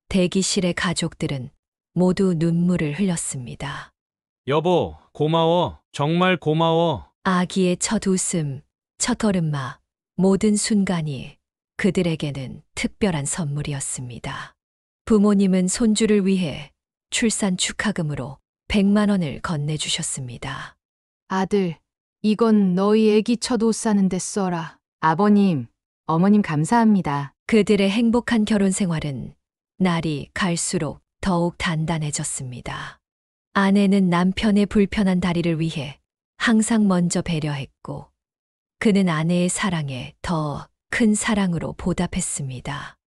대기실의 가족들은 모두 눈물을 흘렸습니다. 여보, 고마워. 정말 고마워. 아기의 첫 웃음, 첫 걸음마, 모든 순간이 그들에게는 특별한 선물이었습니다. 부모님은 손주를 위해 출산 축하금으로 100만 원을 건네주셨습니다. 아들, 이건 너희 애기 첫 옷 사는데 써라. 아버님, 어머님 감사합니다. 그들의 행복한 결혼 생활은 날이 갈수록 더욱 단단해졌습니다. 아내는 남편의 불편한 다리를 위해 항상 먼저 배려했고, 그는 아내의 사랑에 더 큰 사랑으로 보답했습니다.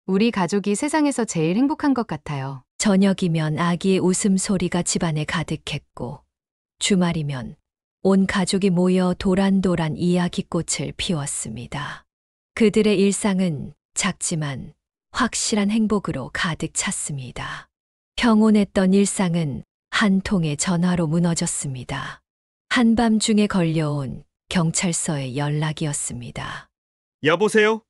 우리 가족이 세상에서 제일 행복한 것 같아요. 저녁이면 아기의 웃음소리가 집안에 가득했고, 주말이면 온 가족이 모여 도란도란 이야기꽃을 피웠습니다. 그들의 일상은 작지만 확실한 행복으로 가득 찼습니다. 평온했던 일상은 한 통의 전화로 무너졌습니다. 한밤중에 걸려온 경찰서의 연락이었습니다. 여보세요?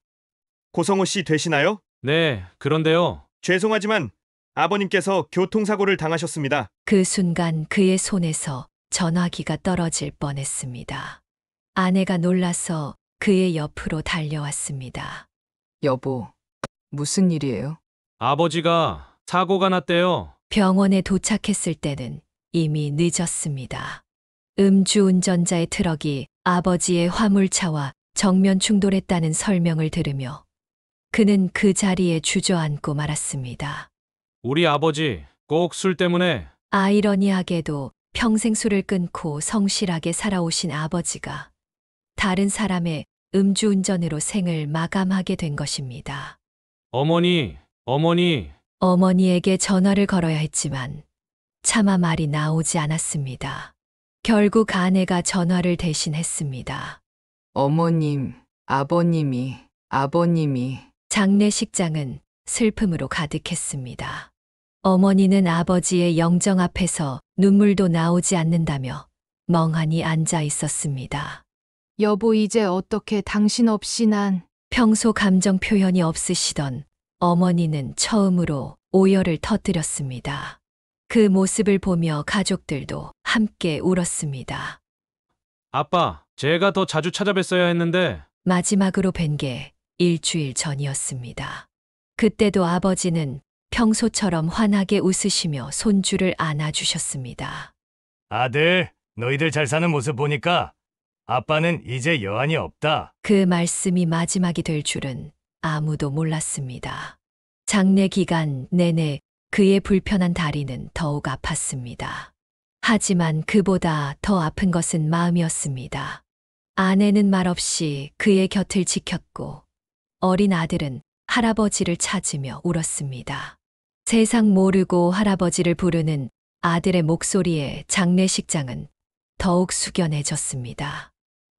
고성호 씨 되시나요? 네, 그런데요. 죄송하지만 아버님께서 교통사고를 당하셨습니다. 그 순간 그의 손에서 전화기가 떨어질 뻔했습니다. 아내가 놀라서 그의 옆으로 달려왔습니다. 여보, 무슨 일이에요? 아버지가 사고가 났대요. 병원에 도착했을 때는 이미 늦었습니다. 음주운전자의 트럭이 아버지의 화물차와 정면 충돌했다는 설명을 들으며 그는 그 자리에 주저앉고 말았습니다. 우리 아버지 꼭 술 때문에. 아이러니하게도 평생 술을 끊고 성실하게 살아오신 아버지가 다른 사람의 음주운전으로 생을 마감하게 된 것입니다. 어머니, 어머니에게 전화를 걸어야 했지만 차마 말이 나오지 않았습니다. 결국 아내가 전화를 대신했습니다. 어머님, 아버님이. 장례식장은 슬픔으로 가득했습니다. 어머니는 아버지의 영정 앞에서 눈물도 나오지 않는다며 멍하니 앉아 있었습니다. 여보, 이제 어떻게 당신 없이 난. 평소 감정 표현이 없으시던 어머니는 처음으로 오열을 터뜨렸습니다. 그 모습을 보며 가족들도 함께 울었습니다. 아빠, 제가 더 자주 찾아뵀어야 했는데. 마지막으로 뵌 게 일주일 전이었습니다. 그때도 아버지는 평소처럼 환하게 웃으시며 손주를 안아주셨습니다. 아들, 너희들 잘 사는 모습 보니까 아빠는 이제 여한이 없다. 그 말씀이 마지막이 될 줄은 아무도 몰랐습니다. 장례 기간 내내 그의 불편한 다리는 더욱 아팠습니다. 하지만 그보다 더 아픈 것은 마음이었습니다. 아내는 말없이 그의 곁을 지켰고 어린 아들은 할아버지를 찾으며 울었습니다. 세상 모르고 할아버지를 부르는 아들의 목소리에 장례식장은 더욱 숙연해졌습니다.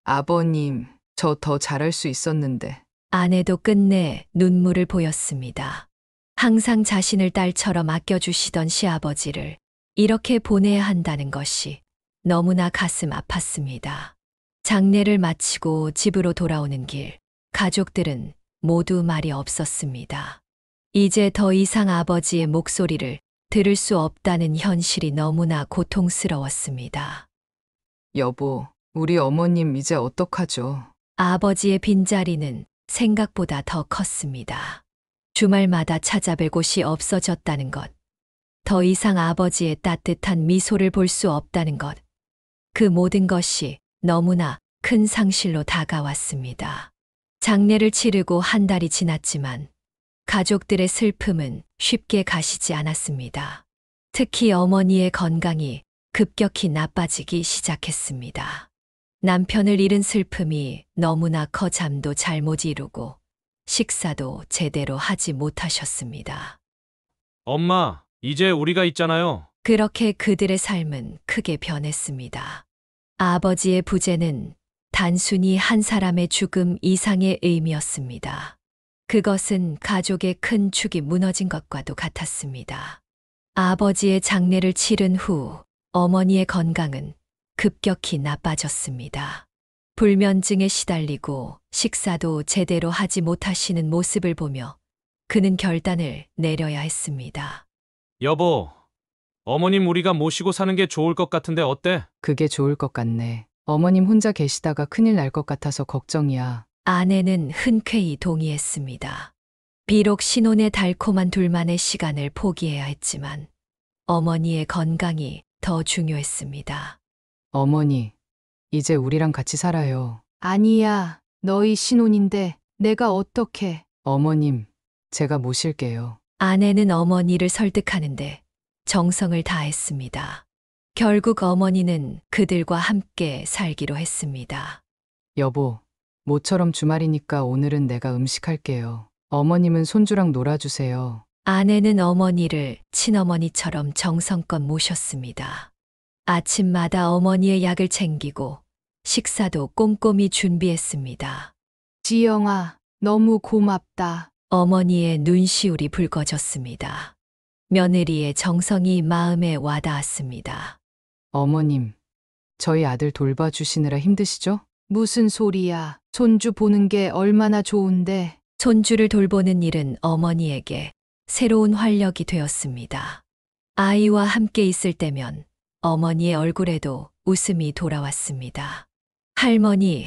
아버님, 저 더 잘할 수 있었는데. 아내도 끝내 눈물을 보였습니다. 항상 자신을 딸처럼 아껴주시던 시아버지를 이렇게 보내야 한다는 것이 너무나 가슴 아팠습니다. 장례를 마치고 집으로 돌아오는 길, 가족들은 모두 말이 없었습니다. 이제 더 이상 아버지의 목소리를 들을 수 없다는 현실이 너무나 고통스러웠습니다. 여보, 우리 어머님 이제 어떡하죠? 아버지의 빈자리는 생각보다 더 컸습니다. 주말마다 찾아뵐 곳이 없어졌다는 것, 더 이상 아버지의 따뜻한 미소를 볼 수 없다는 것, 그 모든 것이 너무나 큰 상실로 다가왔습니다. 장례를 치르고 한 달이 지났지만 가족들의 슬픔은 쉽게 가시지 않았습니다. 특히 어머니의 건강이 급격히 나빠지기 시작했습니다. 남편을 잃은 슬픔이 너무나 커 잠도 잘 못 이루고 식사도 제대로 하지 못하셨습니다. 엄마, 이제 우리가 있잖아요. 그렇게 그들의 삶은 크게 변했습니다. 아버지의 부재는 단순히 한 사람의 죽음 이상의 의미였습니다. 그것은 가족의 큰 축이 무너진 것과도 같았습니다. 아버지의 장례를 치른 후 어머니의 건강은 급격히 나빠졌습니다. 불면증에 시달리고 식사도 제대로 하지 못하시는 모습을 보며 그는 결단을 내려야 했습니다. 여보, 어머님 우리가 모시고 사는 게 좋을 것 같은데 어때? 그게 좋을 것 같네. 어머님 혼자 계시다가 큰일 날 것 같아서 걱정이야. 아내는 흔쾌히 동의했습니다. 비록 신혼의 달콤한 둘만의 시간을 포기해야 했지만 어머니의 건강이 더 중요했습니다. 어머니, 이제 우리랑 같이 살아요. 아니야. 너희 신혼인데 내가 어떻게. 어머님, 제가 모실게요. 아내는 어머니를 설득하는데 정성을 다했습니다. 결국 어머니는 그들과 함께 살기로 했습니다. 여보, 모처럼 주말이니까 오늘은 내가 음식할게요. 어머님은 손주랑 놀아주세요. 아내는 어머니를 친어머니처럼 정성껏 모셨습니다. 아침마다 어머니의 약을 챙기고 식사도 꼼꼼히 준비했습니다. 지영아, 너무 고맙다. 어머니의 눈시울이 붉어졌습니다. 며느리의 정성이 마음에 와닿았습니다. 어머님, 저희 아들 돌봐주시느라 힘드시죠? 무슨 소리야. 손주 보는 게 얼마나 좋은데. 손주를 돌보는 일은 어머니에게 새로운 활력이 되었습니다. 아이와 함께 있을 때면 어머니의 얼굴에도 웃음이 돌아왔습니다. 할머니,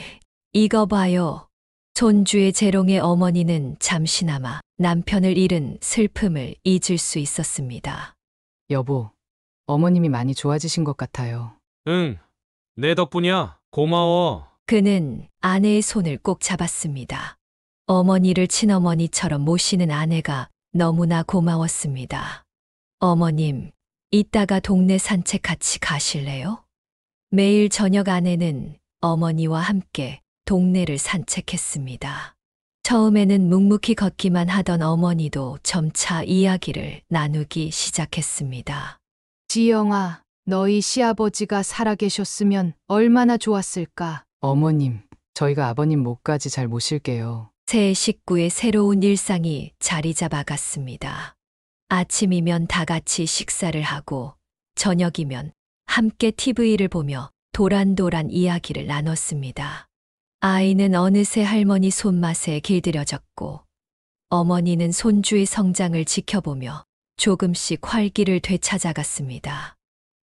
이거 봐요. 손주의 재롱에 어머니는 잠시나마 남편을 잃은 슬픔을 잊을 수 있었습니다. 여보, 어머님이 많이 좋아지신 것 같아요. 응, 내 덕분이야. 고마워. 그는 아내의 손을 꼭 잡았습니다. 어머니를 친어머니처럼 모시는 아내가 너무나 고마웠습니다. 어머님, 이따가 동네 산책 같이 가실래요? 매일 저녁 아내는 어머니와 함께 동네를 산책했습니다. 처음에는 묵묵히 걷기만 하던 어머니도 점차 이야기를 나누기 시작했습니다. 지영아, 너희 시아버지가 살아계셨으면 얼마나 좋았을까. 어머님, 저희가 아버님 몫까지 잘 모실게요. 새 식구의 새로운 일상이 자리 잡아갔습니다. 아침이면 다 같이 식사를 하고 저녁이면 함께 TV를 보며 도란도란 이야기를 나눴습니다. 아이는 어느새 할머니 손맛에 길들여졌고 어머니는 손주의 성장을 지켜보며 조금씩 활기를 되찾아갔습니다.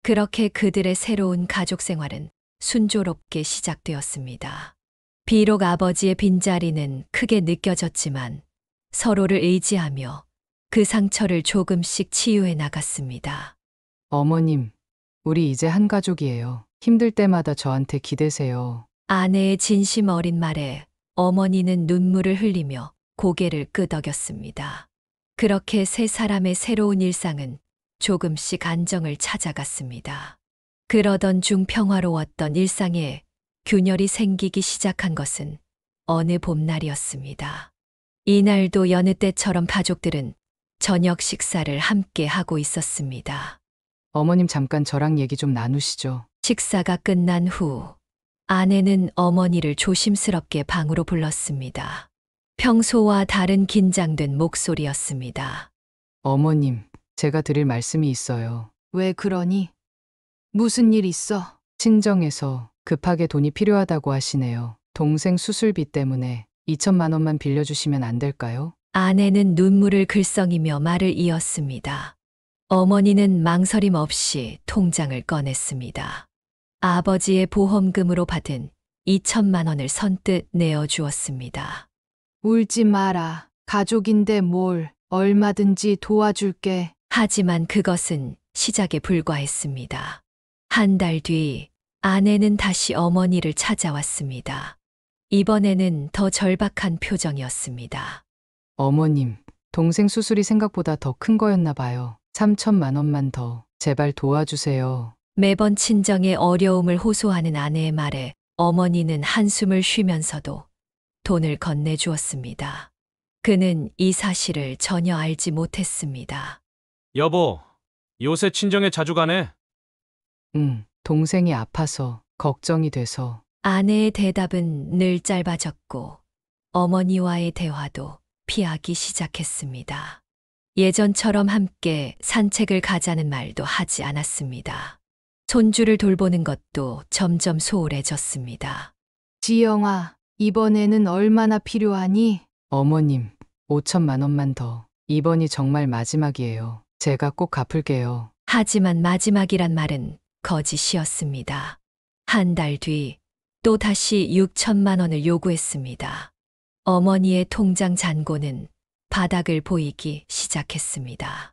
그렇게 그들의 새로운 가족 생활은 순조롭게 시작되었습니다. 비록 아버지의 빈자리는 크게 느껴졌지만 서로를 의지하며 그 상처를 조금씩 치유해 나갔습니다. 어머님, 우리 이제 한 가족이에요. 힘들 때마다 저한테 기대세요. 아내의 진심 어린 말에 어머니는 눈물을 흘리며 고개를 끄덕였습니다. 그렇게 세 사람의 새로운 일상은 조금씩 안정을 찾아갔습니다. 그러던 중 평화로웠던 일상에 균열이 생기기 시작한 것은 어느 봄날이었습니다. 이날도 여느 때처럼 가족들은 저녁 식사를 함께 하고 있었습니다. 어머님 잠깐 저랑 얘기 좀 나누시죠. 식사가 끝난 후 아내는 어머니를 조심스럽게 방으로 불렀습니다. 평소와 다른 긴장된 목소리였습니다. 어머님, 제가 드릴 말씀이 있어요. 왜 그러니? 무슨 일 있어? 친정에서 급하게 돈이 필요하다고 하시네요. 동생 수술비 때문에 2천만 원만 빌려주시면 안 될까요? 아내는 눈물을 글썽이며 말을 이었습니다. 어머니는 망설임 없이 통장을 꺼냈습니다. 아버지의 보험금으로 받은 2천만 원을 선뜻 내어주었습니다. 울지 마라. 가족인데 뭘 얼마든지 도와줄게. 하지만 그것은 시작에 불과했습니다. 한 달 뒤 아내는 다시 어머니를 찾아왔습니다. 이번에는 더 절박한 표정이었습니다. 어머님, 동생 수술이 생각보다 더 큰 거였나 봐요. 3천만 원만 더 제발 도와주세요. 매번 친정의 어려움을 호소하는 아내의 말에 어머니는 한숨을 쉬면서도 돈을 건네주었습니다. 그는 이 사실을 전혀 알지 못했습니다. 여보, 요새 친정에 자주 가네? 동생이 아파서 걱정이 돼서. 아내의 대답은 늘 짧아졌고 어머니와의 대화도 피하기 시작했습니다. 예전처럼 함께 산책을 가자는 말도 하지 않았습니다. 손주를 돌보는 것도 점점 소홀해졌습니다. 지영아, 이번에는 얼마나 필요하니? 어머님, 5천만 원만 더. 이번이 정말 마지막이에요. 제가 꼭 갚을게요. 하지만 마지막이란 말은 거짓이었습니다. 한 달 뒤 또 다시 6천만 원을 요구했습니다. 어머니의 통장 잔고는 바닥을 보이기 시작했습니다.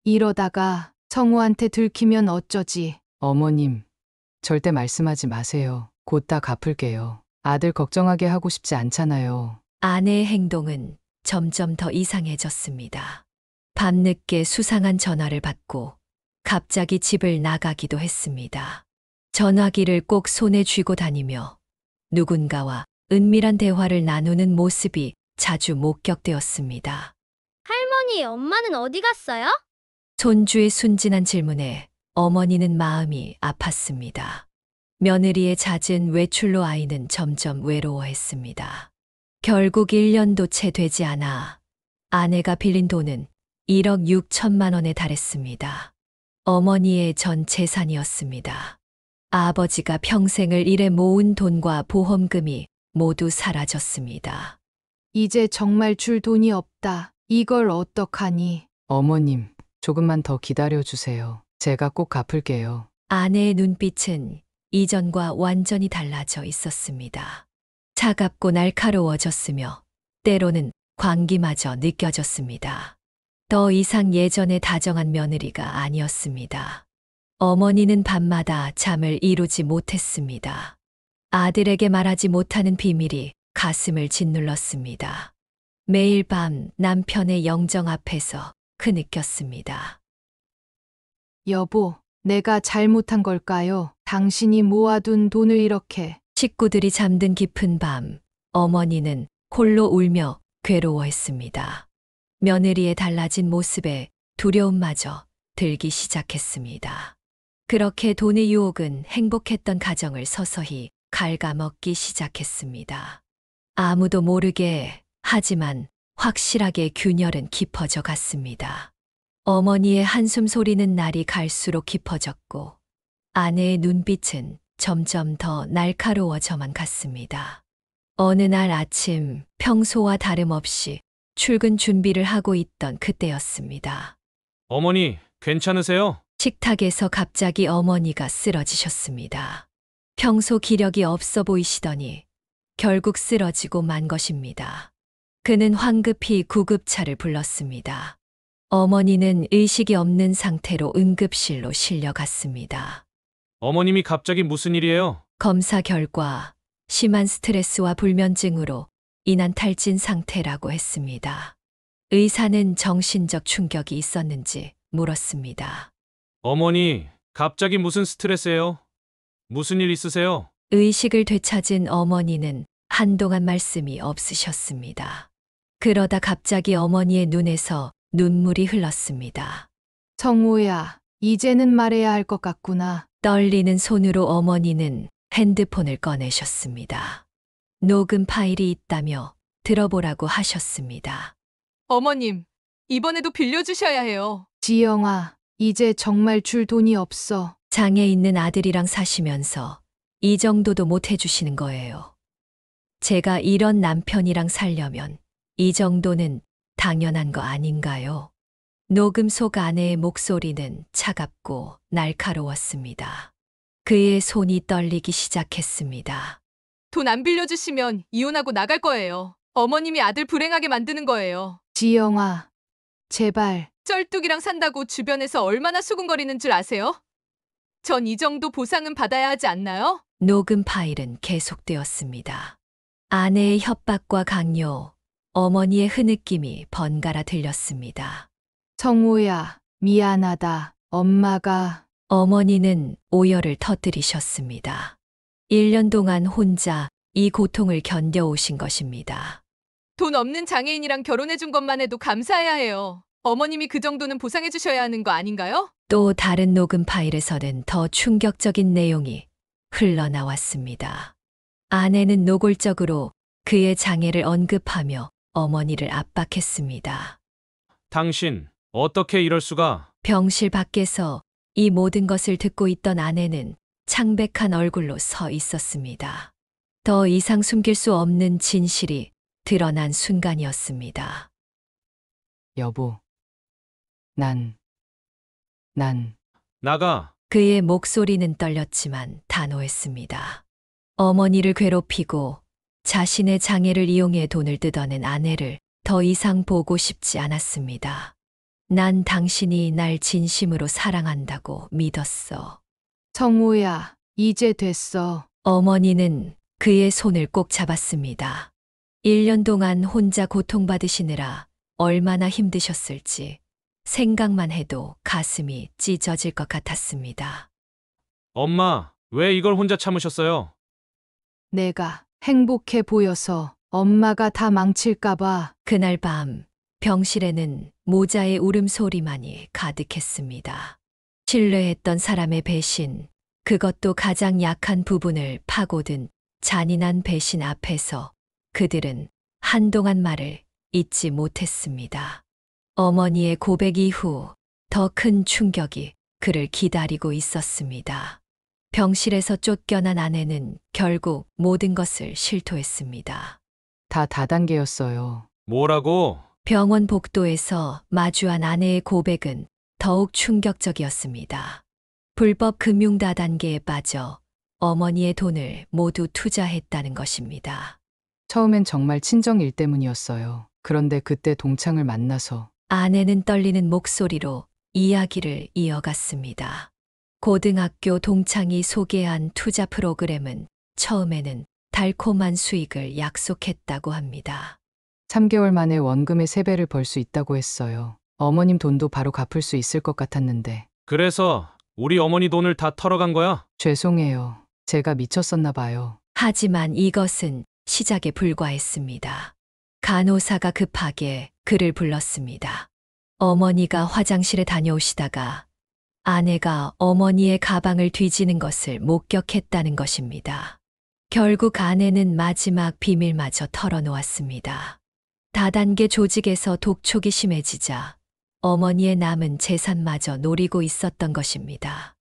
이러다가 성우한테 들키면 어쩌지? 어머님, 절대 말씀하지 마세요. 곧 다 갚을게요. 아들 걱정하게 하고 싶지 않잖아요. 아내의 행동은 점점 더 이상해졌습니다. 밤늦게 수상한 전화를 받고 갑자기 집을 나가기도 했습니다. 전화기를 꼭 손에 쥐고 다니며 누군가와 은밀한 대화를 나누는 모습이 자주 목격되었습니다. 할머니, 엄마는 어디 갔어요? 손주의 순진한 질문에 어머니는 마음이 아팠습니다. 며느리의 잦은 외출로 아이는 점점 외로워했습니다. 결국 1년도 채 되지 않아 아내가 빌린 돈은 1억 6천만 원에 달했습니다. 어머니의 전 재산이었습니다. 아버지가 평생을 일해 모은 돈과 보험금이 모두 사라졌습니다. 이제 정말 줄 돈이 없다. 이걸 어떡하니? 어머님, 조금만 더 기다려주세요. 제가 꼭 갚을게요. 아내의 눈빛은 이전과 완전히 달라져 있었습니다. 차갑고 날카로워졌으며 때로는 광기마저 느껴졌습니다. 더 이상 예전의 다정한 며느리가 아니었습니다. 어머니는 밤마다 잠을 이루지 못했습니다. 아들에게 말하지 못하는 비밀이 가슴을 짓눌렀습니다. 매일 밤 남편의 영정 앞에서 흐느꼈습니다. 여보, 내가 잘못한 걸까요? 당신이 모아둔 돈을 이렇게. 식구들이 잠든 깊은 밤, 어머니는 홀로 울며 괴로워했습니다. 며느리의 달라진 모습에 두려움마저 들기 시작했습니다. 그렇게 돈의 유혹은 행복했던 가정을 서서히 갉아먹기 시작했습니다. 아무도 모르게, 하지만 확실하게 균열은 깊어져 갔습니다. 어머니의 한숨 소리는 날이 갈수록 깊어졌고 아내의 눈빛은 점점 더 날카로워져만 갔습니다. 어느 날 아침 평소와 다름없이 출근 준비를 하고 있던 그때였습니다. 어머니, 괜찮으세요? 식탁에서 갑자기 어머니가 쓰러지셨습니다. 평소 기력이 없어 보이시더니 결국 쓰러지고 만 것입니다. 그는 황급히 구급차를 불렀습니다. 어머니는 의식이 없는 상태로 응급실로 실려갔습니다. 어머님이 갑자기 무슨 일이에요? 검사 결과 심한 스트레스와 불면증으로 인한 탈진 상태라고 했습니다. 의사는 정신적 충격이 있었는지 물었습니다. 어머니, 갑자기 무슨 스트레스예요? 무슨 일 있으세요? 의식을 되찾은 어머니는 한동안 말씀이 없으셨습니다. 그러다 갑자기 어머니의 눈에서 눈물이 흘렀습니다. 성우야, 이제는 말해야 할 것 같구나. 떨리는 손으로 어머니는 핸드폰을 꺼내셨습니다. 녹음 파일이 있다며 들어보라고 하셨습니다. 어머님, 이번에도 빌려주셔야 해요. 지영아, 이제 정말 줄 돈이 없어. 장애 있는 아들이랑 사시면서 이 정도도 못 해주시는 거예요. 제가 이런 남편이랑 살려면 이 정도는 당연한 거 아닌가요? 녹음 속 아내의 목소리는 차갑고 날카로웠습니다. 그의 손이 떨리기 시작했습니다. 돈 안 빌려주시면 이혼하고 나갈 거예요. 어머님이 아들 불행하게 만드는 거예요. 지영아, 제발. 쩔뚝이랑 산다고 주변에서 얼마나 수군거리는 줄 아세요? 전 이 정도 보상은 받아야 하지 않나요? 녹음 파일은 계속되었습니다. 아내의 협박과 강요, 어머니의 흐느낌이 번갈아 들렸습니다. 성우야, 미안하다. 엄마가. 어머니는 오열을 터뜨리셨습니다. 1년 동안 혼자 이 고통을 견뎌오신 것입니다. 돈 없는 장애인이랑 결혼해준 것만 해도 감사해야 해요. 어머님이 그 정도는 보상해 주셔야 하는 거 아닌가요? 또 다른 녹음 파일에서는 더 충격적인 내용이 흘러나왔습니다. 아내는 노골적으로 그의 장애를 언급하며 어머니를 압박했습니다. 당신, 어떻게 이럴 수가? 병실 밖에서 이 모든 것을 듣고 있던 아내는 창백한 얼굴로 서 있었습니다. 더 이상 숨길 수 없는 진실이 드러난 순간이었습니다. 여보, 난 나가. 그의 목소리는 떨렸지만 단호했습니다. 어머니를 괴롭히고 자신의 장애를 이용해 돈을 뜯어낸 아내를 더 이상 보고 싶지 않았습니다. 난 당신이 날 진심으로 사랑한다고 믿었어. 성우야, 이제 됐어. 어머니는 그의 손을 꼭 잡았습니다. 1년 동안 혼자 고통받으시느라 얼마나 힘드셨을지 생각만 해도 가슴이 찢어질 것 같았습니다. 엄마, 왜 이걸 혼자 참으셨어요? 내가 행복해 보여서 엄마가 다 망칠까봐. 그날 밤 병실에는 모자의 울음소리만이 가득했습니다. 신뢰했던 사람의 배신, 그것도 가장 약한 부분을 파고든 잔인한 배신 앞에서 그들은 한동안 말을 잇지 못했습니다. 어머니의 고백 이후 더 큰 충격이 그를 기다리고 있었습니다. 병실에서 쫓겨난 아내는 결국 모든 것을 실토했습니다. 다 다단계였어요. 뭐라고? 병원 복도에서 마주한 아내의 고백은 더욱 충격적이었습니다. 불법 금융 다단계에 빠져 어머니의 돈을 모두 투자했다는 것입니다. 처음엔 정말 친정 일 때문이었어요. 그런데 그때 동창을 만나서 아내는 떨리는 목소리로 이야기를 이어갔습니다. 고등학교 동창이 소개한 투자 프로그램은 처음에는 달콤한 수익을 약속했다고 합니다. 3개월 만에 원금의 3배를 벌 수 있다고 했어요. 어머님 돈도 바로 갚을 수 있을 것 같았는데. 그래서 우리 어머니 돈을 다 털어간 거야? 죄송해요. 제가 미쳤었나 봐요. 하지만 이것은 시작에 불과했습니다. 간호사가 급하게 그를 불렀습니다. 어머니가 화장실에 다녀오시다가 아내가 어머니의 가방을 뒤지는 것을 목격했다는 것입니다. 결국 아내는 마지막 비밀마저 털어놓았습니다. 다단계 조직에서 독촉이 심해지자 어머니의 남은 재산마저 노리고 있었던 것입니다.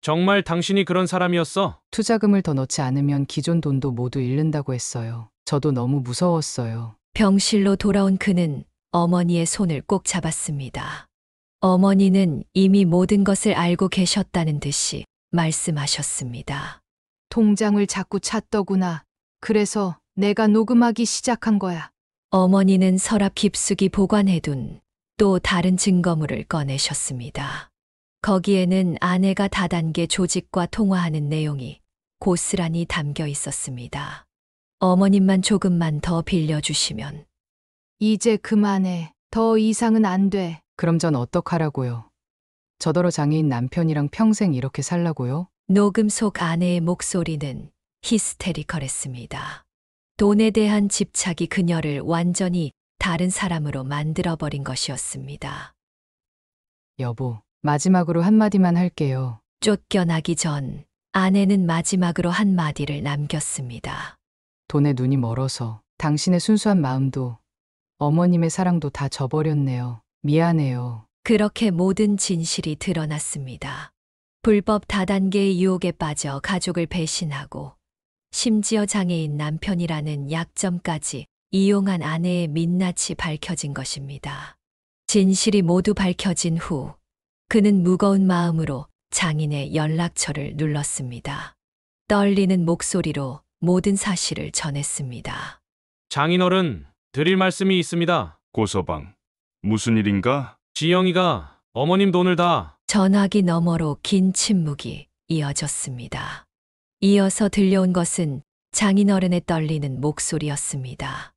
정말 당신이 그런 사람이었어? 투자금을 더 넣지 않으면 기존 돈도 모두 잃는다고 했어요. 저도 너무 무서웠어요. 병실로 돌아온 그는 어머니의 손을 꼭 잡았습니다. 어머니는 이미 모든 것을 알고 계셨다는 듯이 말씀하셨습니다. 통장을 자꾸 찾더구나. 그래서 내가 녹음하기 시작한 거야. 어머니는 서랍 깊숙이 보관해둔 또 다른 증거물을 꺼내셨습니다. 거기에는 아내가 다단계 조직과 통화하는 내용이 고스란히 담겨 있었습니다. 어머님만 조금만 더 빌려주시면. 이제 그만해. 더 이상은 안 돼. 그럼 전 어떡하라고요? 저더러 장애인 남편이랑 평생 이렇게 살라고요? 녹음 속 아내의 목소리는 히스테리컬했습니다. 돈에 대한 집착이 그녀를 완전히 다른 사람으로 만들어버린 것이었습니다. 여보, 마지막으로 한마디만 할게요. 쫓겨나기 전 아내는 마지막으로 한마디를 남겼습니다. 돈에 눈이 멀어서 당신의 순수한 마음도 어머님의 사랑도 다 저버렸네요. 미안해요. 그렇게 모든 진실이 드러났습니다. 불법 다단계의 유혹에 빠져 가족을 배신하고 심지어 장애인 남편이라는 약점까지 이용한 아내의 민낯이 밝혀진 것입니다. 진실이 모두 밝혀진 후 그는 무거운 마음으로 장인의 연락처를 눌렀습니다. 떨리는 목소리로 모든 사실을 전했습니다. 장인어른, 드릴 말씀이 있습니다. 고서방, 무슨 일인가? 지영이가 어머님 돈을 다. 전화기 너머로 긴 침묵이 이어졌습니다. 이어서 들려온 것은 장인어른의 떨리는 목소리였습니다.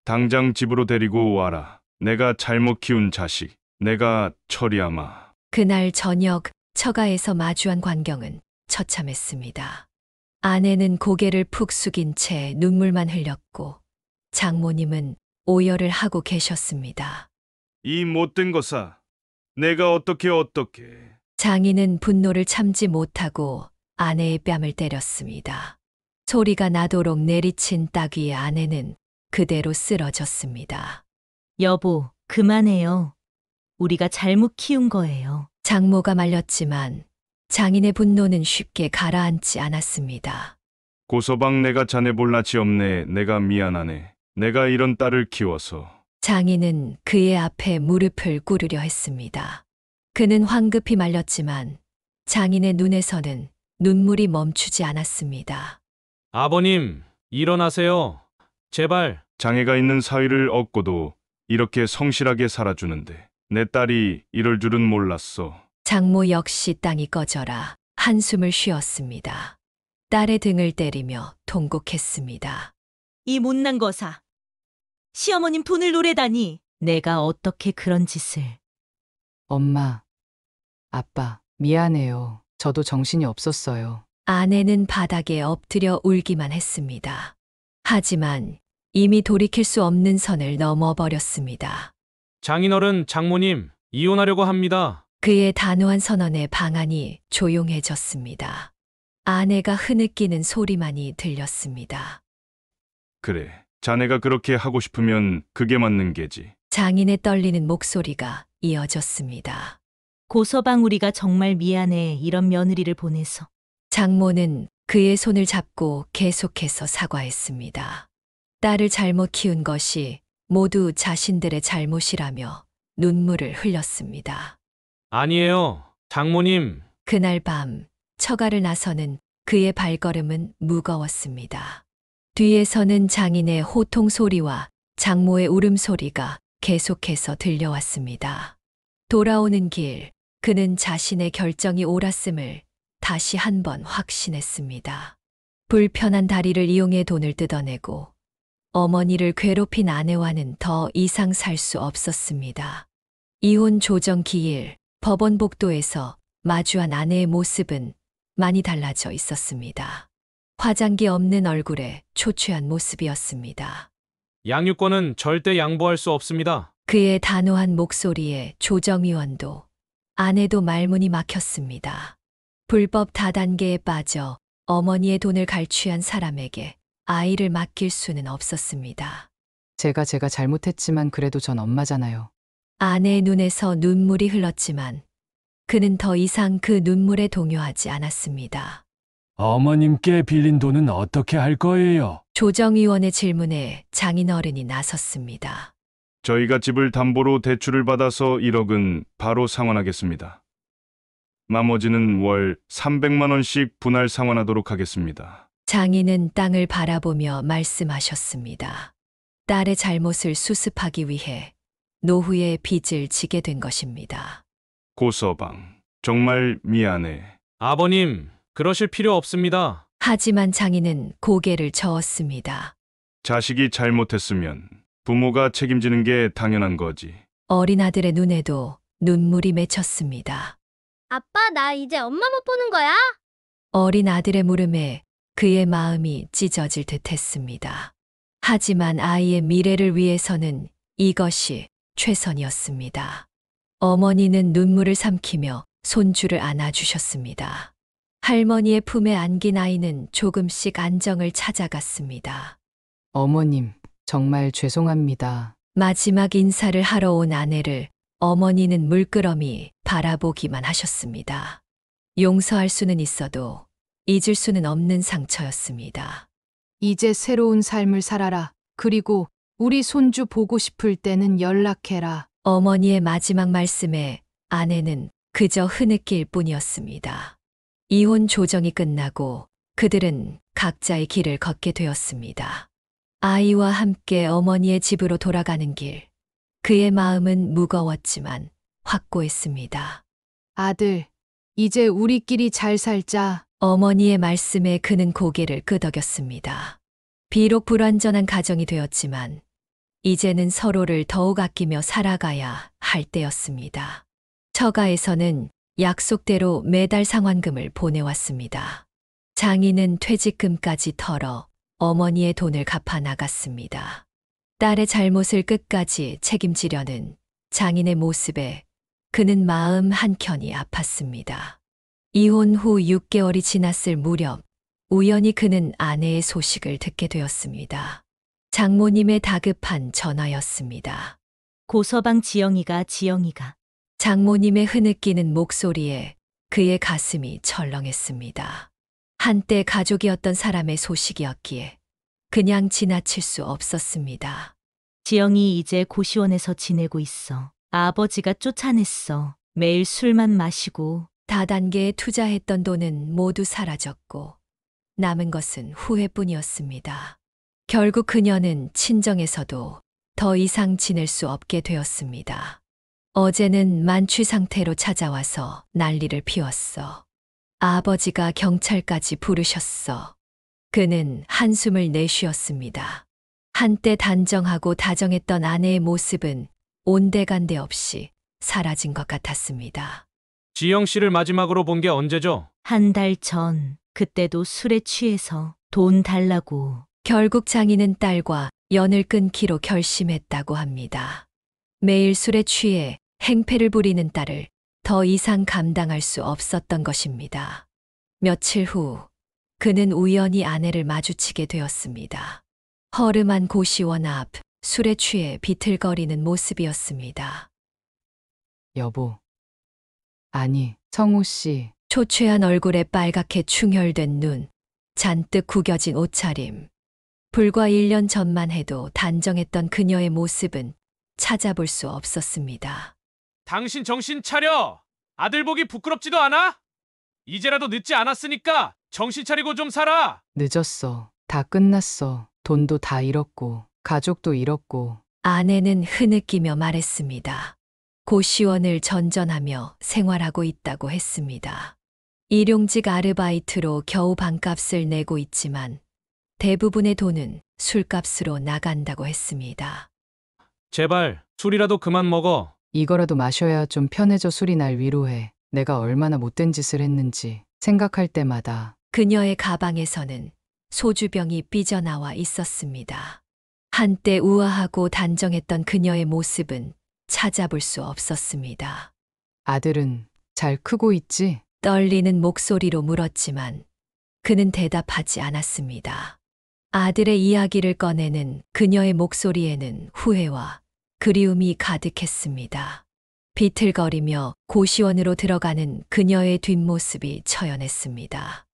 당장 집으로 데리고 와라. 내가 잘못 키운 자식. 내가 처리하마. 그날 저녁 처가에서 마주한 광경은 처참했습니다. 아내는 고개를 푹 숙인 채 눈물만 흘렸고 장모님은 오열을 하고 계셨습니다. 이 못된 것아. 내가 어떻게. 장인은 분노를 참지 못하고 아내의 뺨을 때렸습니다. 소리가 나도록 내리친 딱 위에 아내는 그대로 쓰러졌습니다. 여보, 그만해요. 우리가 잘못 키운 거예요. 장모가 말렸지만 장인의 분노는 쉽게 가라앉지 않았습니다. 고서방, 내가 자네 볼낯이 없네. 내가 미안하네. 내가 이런 딸을 키워서. 장인은 그의 앞에 무릎을 꿇으려 했습니다. 그는 황급히 말렸지만 장인의 눈에서는 눈물이 멈추지 않았습니다. 아버님, 일어나세요. 제발. 장애가 있는 사위를 얻고도 이렇게 성실하게 살아주는데 내 딸이 이럴 줄은 몰랐어. 장모 역시 땅이 꺼져라 한숨을 쉬었습니다. 딸의 등을 때리며 통곡했습니다. 이 못난 거사. 시어머님 돈을 노래다니. 내가 어떻게 그런 짓을. 엄마, 아빠, 미안해요. 저도 정신이 없었어요. 아내는 바닥에 엎드려 울기만 했습니다. 하지만 이미 돌이킬 수 없는 선을 넘어버렸습니다. 장인어른, 장모님, 이혼하려고 합니다. 그의 단호한 선언에 방안이 조용해졌습니다. 아내가 흐느끼는 소리만이 들렸습니다. 그래, 자네가 그렇게 하고 싶으면 그게 맞는 게지. 장인의 떨리는 목소리가 이어졌습니다. 고서방 우리가 정말 미안해. 이런 며느리를 보내서. 장모는 그의 손을 잡고 계속해서 사과했습니다. 딸을 잘못 키운 것이 모두 자신들의 잘못이라며 눈물을 흘렸습니다. 아니에요. 장모님. 그날 밤 처가를 나서는 그의 발걸음은 무거웠습니다. 뒤에서는 장인의 호통 소리와 장모의 울음소리가 계속해서 들려왔습니다. 돌아오는 길, 그는 자신의 결정이 옳았음을 다시 한번 확신했습니다. 불편한 다리를 이용해 돈을 뜯어내고 어머니를 괴롭힌 아내와는 더 이상 살 수 없었습니다. 이혼 조정 기일, 법원 복도에서 마주한 아내의 모습은 많이 달라져 있었습니다. 화장기 없는 얼굴에 초췌한 모습이었습니다. 양육권은 절대 양보할 수 없습니다. 그의 단호한 목소리에 조정위원도 아내도 말문이 막혔습니다. 불법 다단계에 빠져 어머니의 돈을 갈취한 사람에게 아이를 맡길 수는 없었습니다. 제가 잘못했지만 그래도 전 엄마잖아요. 아내의 눈에서 눈물이 흘렀지만 그는 더 이상 그 눈물에 동요하지 않았습니다. 어머님께 빌린 돈은 어떻게 할 거예요? 조정위원의 질문에 장인어른이 나섰습니다. 저희가 집을 담보로 대출을 받아서 1억은 바로 상환하겠습니다. 나머지는 월 300만 원씩 분할 상환하도록 하겠습니다. 장인은 땅을 바라보며 말씀하셨습니다. 딸의 잘못을 수습하기 위해 노후의 빚을 지게 된 것입니다. 고서방, 정말 미안해. 아버님, 그러실 필요 없습니다. 하지만 장인은 고개를 저었습니다. 자식이 잘못했으면 부모가 책임지는 게 당연한 거지. 어린 아들의 눈에도 눈물이 맺혔습니다. 아빠, 나 이제 엄마 못 보는 거야? 어린 아들의 물음에 그의 마음이 찢어질 듯 했습니다. 하지만 아이의 미래를 위해서는 이것이 최선이었습니다. 어머니는 눈물을 삼키며 손주를 안아주셨습니다. 할머니의 품에 안긴 아이는 조금씩 안정을 찾아갔습니다. 어머님, 정말 죄송합니다. 마지막 인사를 하러 온 아내를 어머니는 물끄러미 바라보기만 하셨습니다. 용서할 수는 있어도 잊을 수는 없는 상처였습니다. 이제 새로운 삶을 살아라. 그리고 우리 손주 보고 싶을 때는 연락해라. 어머니의 마지막 말씀에 아내는 그저 흐느낄 뿐이었습니다. 이혼 조정이 끝나고 그들은 각자의 길을 걷게 되었습니다. 아이와 함께 어머니의 집으로 돌아가는 길. 그의 마음은 무거웠지만 확고했습니다. 아들, 이제 우리끼리 잘 살자. 어머니의 말씀에 그는 고개를 끄덕였습니다. 비록 불완전한 가정이 되었지만 이제는 서로를 더욱 아끼며 살아가야 할 때였습니다. 처가에서는 약속대로 매달 상환금을 보내왔습니다. 장인은 퇴직금까지 털어 어머니의 돈을 갚아 나갔습니다. 딸의 잘못을 끝까지 책임지려는 장인의 모습에 그는 마음 한켠이 아팠습니다. 이혼 후 6개월이 지났을 무렵 우연히 그는 아내의 소식을 듣게 되었습니다. 장모님의 다급한 전화였습니다. 고서방 지영이가. 장모님의 흐느끼는 목소리에 그의 가슴이 철렁했습니다. 한때 가족이었던 사람의 소식이었기에 그냥 지나칠 수 없었습니다. 지영이 이제 고시원에서 지내고 있어. 아버지가 쫓아냈어. 매일 술만 마시고 다단계에 투자했던 돈은 모두 사라졌고 남은 것은 후회뿐이었습니다. 결국 그녀는 친정에서도 더 이상 지낼 수 없게 되었습니다. 어제는 만취 상태로 찾아와서 난리를 피웠어. 아버지가 경찰까지 부르셨어. 그는 한숨을 내쉬었습니다. 한때 단정하고 다정했던 아내의 모습은 온데간데 없이 사라진 것 같았습니다. 지영 씨를 마지막으로 본 게 언제죠? 한 달 전 그때도 술에 취해서 돈 달라고. 결국 장인은 딸과 연을 끊기로 결심했다고 합니다. 매일 술에 취해 행패를 부리는 딸을 더 이상 감당할 수 없었던 것입니다. 며칠 후 그는 우연히 아내를 마주치게 되었습니다. 허름한 고시원 앞 술에 취해 비틀거리는 모습이었습니다. 여보. 아니, 성우 씨. 초췌한 얼굴에 빨갛게 충혈된 눈, 잔뜩 구겨진 옷차림. 불과 1년 전만 해도 단정했던 그녀의 모습은 찾아볼 수 없었습니다. 당신 정신 차려! 아들 보기 부끄럽지도 않아? 이제라도 늦지 않았으니까 정신 차리고 좀 살아! 늦었어. 다 끝났어. 돈도 다 잃었고, 가족도 잃었고. 아내는 흐느끼며 말했습니다. 고시원을 전전하며 생활하고 있다고 했습니다. 일용직 아르바이트로 겨우 반값을 내고 있지만 대부분의 돈은 술값으로 나간다고 했습니다. 제발 술이라도 그만 먹어. 이거라도 마셔야 좀 편해져. 술이 날 위로해. 내가 얼마나 못된 짓을 했는지 생각할 때마다. 그녀의 가방에서는 소주병이 삐져나와 있었습니다. 한때 우아하고 단정했던 그녀의 모습은 찾아볼 수 없었습니다. 아들은 잘 크고 있지? 떨리는 목소리로 물었지만 그는 대답하지 않았습니다. 아들의 이야기를 꺼내는 그녀의 목소리에는 후회와 그리움이 가득했습니다. 비틀거리며 고시원으로 들어가는 그녀의 뒷모습이 처연했습니다.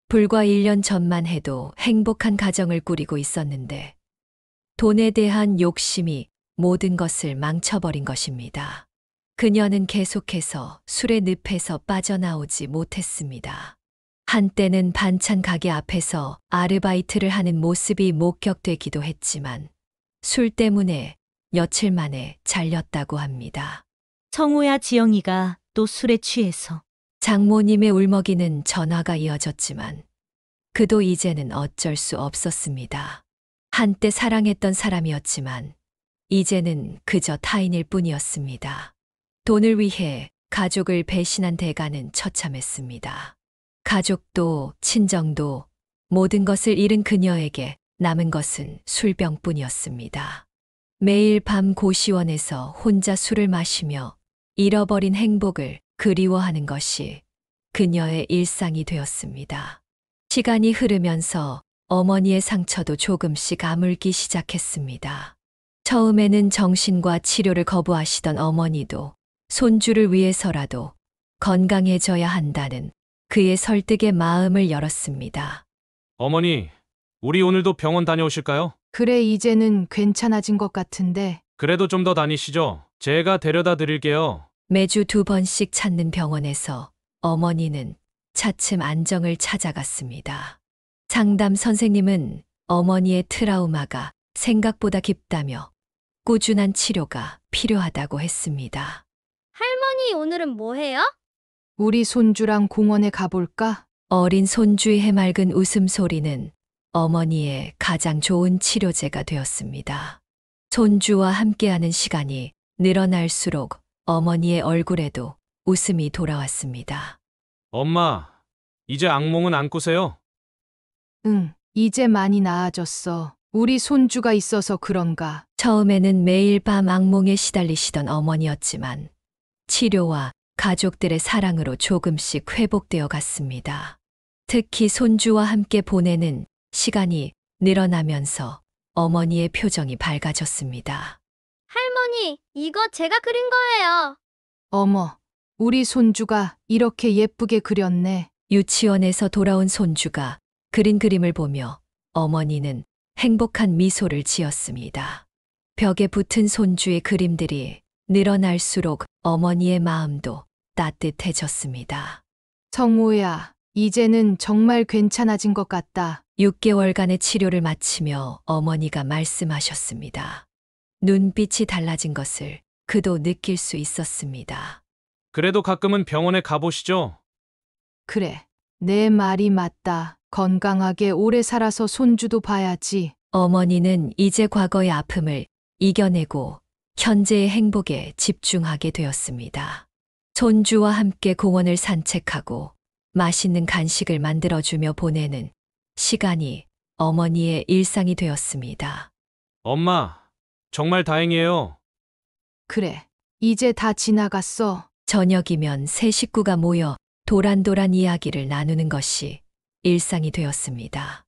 불과 1년 전만 해도 행복한 가정을 꾸리고 있었는데 돈에 대한 욕심이 모든 것을 망쳐버린 것입니다. 그녀는 계속해서 술의 늪에서 빠져나오지 못했습니다. 한때는 반찬 가게 앞에서 아르바이트를 하는 모습이 목격되기도 했지만 술 때문에 며칠 만에 잘렸다고 합니다. 성우야, 지영이가 또 술에 취해서. 장모님의 울먹이는 전화가 이어졌지만 그도 이제는 어쩔 수 없었습니다. 한때 사랑했던 사람이었지만 이제는 그저 타인일 뿐이었습니다. 돈을 위해 가족을 배신한 대가는 처참했습니다. 가족도 친정도 모든 것을 잃은 그녀에게 남은 것은 술병뿐이었습니다. 매일 밤 고시원에서 혼자 술을 마시며 잃어버린 행복을 그리워하는 것이 그녀의 일상이 되었습니다. 시간이 흐르면서 어머니의 상처도 조금씩 아물기 시작했습니다. 처음에는 정신과 치료를 거부하시던 어머니도 손주를 위해서라도 건강해져야 한다는 그의 설득에 마음을 열었습니다. 어머니, 우리 오늘도 병원 다녀오실까요? 그래, 이제는 괜찮아진 것 같은데. 그래도 좀 더 다니시죠. 제가 데려다 드릴게요. 매주 2번씩 찾는 병원에서 어머니는 차츰 안정을 찾아갔습니다. 상담 선생님은 어머니의 트라우마가 생각보다 깊다며 꾸준한 치료가 필요하다고 했습니다. 할머니, 오늘은 뭐 해요? 우리 손주랑 공원에 가볼까? 어린 손주의 해맑은 웃음소리는 어머니의 가장 좋은 치료제가 되었습니다. 손주와 함께하는 시간이 늘어날수록 어머니의 얼굴에도 웃음이 돌아왔습니다. 엄마, 이제 악몽은 안 꾸세요? 응, 이제 많이 나아졌어. 우리 손주가 있어서 그런가. 처음에는 매일 밤 악몽에 시달리시던 어머니였지만 치료와 가족들의 사랑으로 조금씩 회복되어 갔습니다. 특히 손주와 함께 보내는 시간이 늘어나면서 어머니의 표정이 밝아졌습니다. 할머니, 이거 제가 그린 거예요. 어머, 우리 손주가 이렇게 예쁘게 그렸네. 유치원에서 돌아온 손주가 그린 그림을 보며 어머니는 행복한 미소를 지었습니다. 벽에 붙은 손주의 그림들이 늘어날수록 어머니의 마음도 따뜻해졌습니다. 성우야, 이제는 정말 괜찮아진 것 같다. 6개월간의 치료를 마치며 어머니가 말씀하셨습니다. 눈빛이 달라진 것을 그도 느낄 수 있었습니다. 그래도 가끔은 병원에 가보시죠. 그래, 내 말이 맞다. 건강하게 오래 살아서 손주도 봐야지. 어머니는 이제 과거의 아픔을 이겨내고 현재의 행복에 집중하게 되었습니다. 손주와 함께 공원을 산책하고 맛있는 간식을 만들어주며 보내는 시간이 어머니의 일상이 되었습니다. 엄마, 정말 다행이에요. 그래, 이제 다 지나갔어. 저녁이면 세 식구가 모여 도란도란 이야기를 나누는 것이 일상이 되었습니다.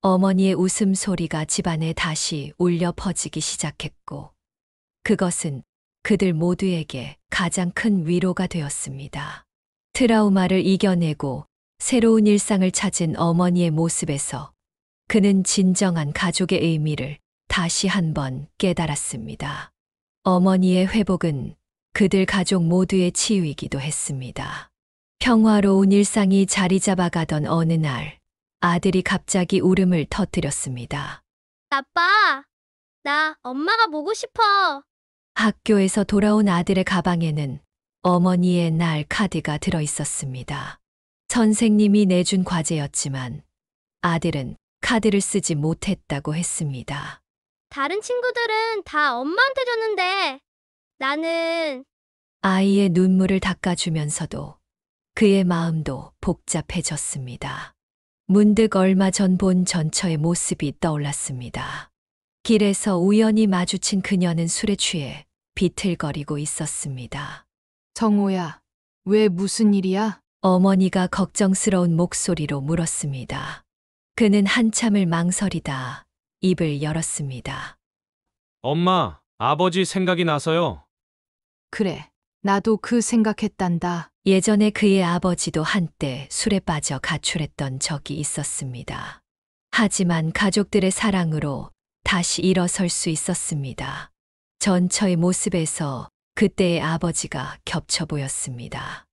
어머니의 웃음소리가 집안에 다시 울려 퍼지기 시작했고, 그것은 그들 모두에게 가장 큰 위로가 되었습니다. 트라우마를 이겨내고 새로운 일상을 찾은 어머니의 모습에서 그는 진정한 가족의 의미를 다시 한번 깨달았습니다. 어머니의 회복은 그들 가족 모두의 치유이기도 했습니다. 평화로운 일상이 자리 잡아가던 어느 날, 아들이 갑자기 울음을 터뜨렸습니다. 아빠, 나 엄마가 보고 싶어. 학교에서 돌아온 아들의 가방에는 어머니의 날 카드가 들어 있었습니다. 선생님이 내준 과제였지만 아들은 카드를 쓰지 못했다고 했습니다. 다른 친구들은 다 엄마한테 줬는데 나는 아이의 눈물을 닦아주면서도 그의 마음도 복잡해졌습니다. 문득 얼마 전 본 전처의 모습이 떠올랐습니다. 길에서 우연히 마주친 그녀는 술에 취해 비틀거리고 있었습니다. 성우야, 왜 무슨 일이야? 어머니가 걱정스러운 목소리로 물었습니다. 그는 한참을 망설이다 입을 열었습니다. 엄마, 아버지 생각이 나서요. 그래, 나도 그 생각했단다. 예전에 그의 아버지도 한때 술에 빠져 가출했던 적이 있었습니다. 하지만 가족들의 사랑으로 다시 일어설 수 있었습니다. 전처의 모습에서 그때의 아버지가 겹쳐 보였습니다.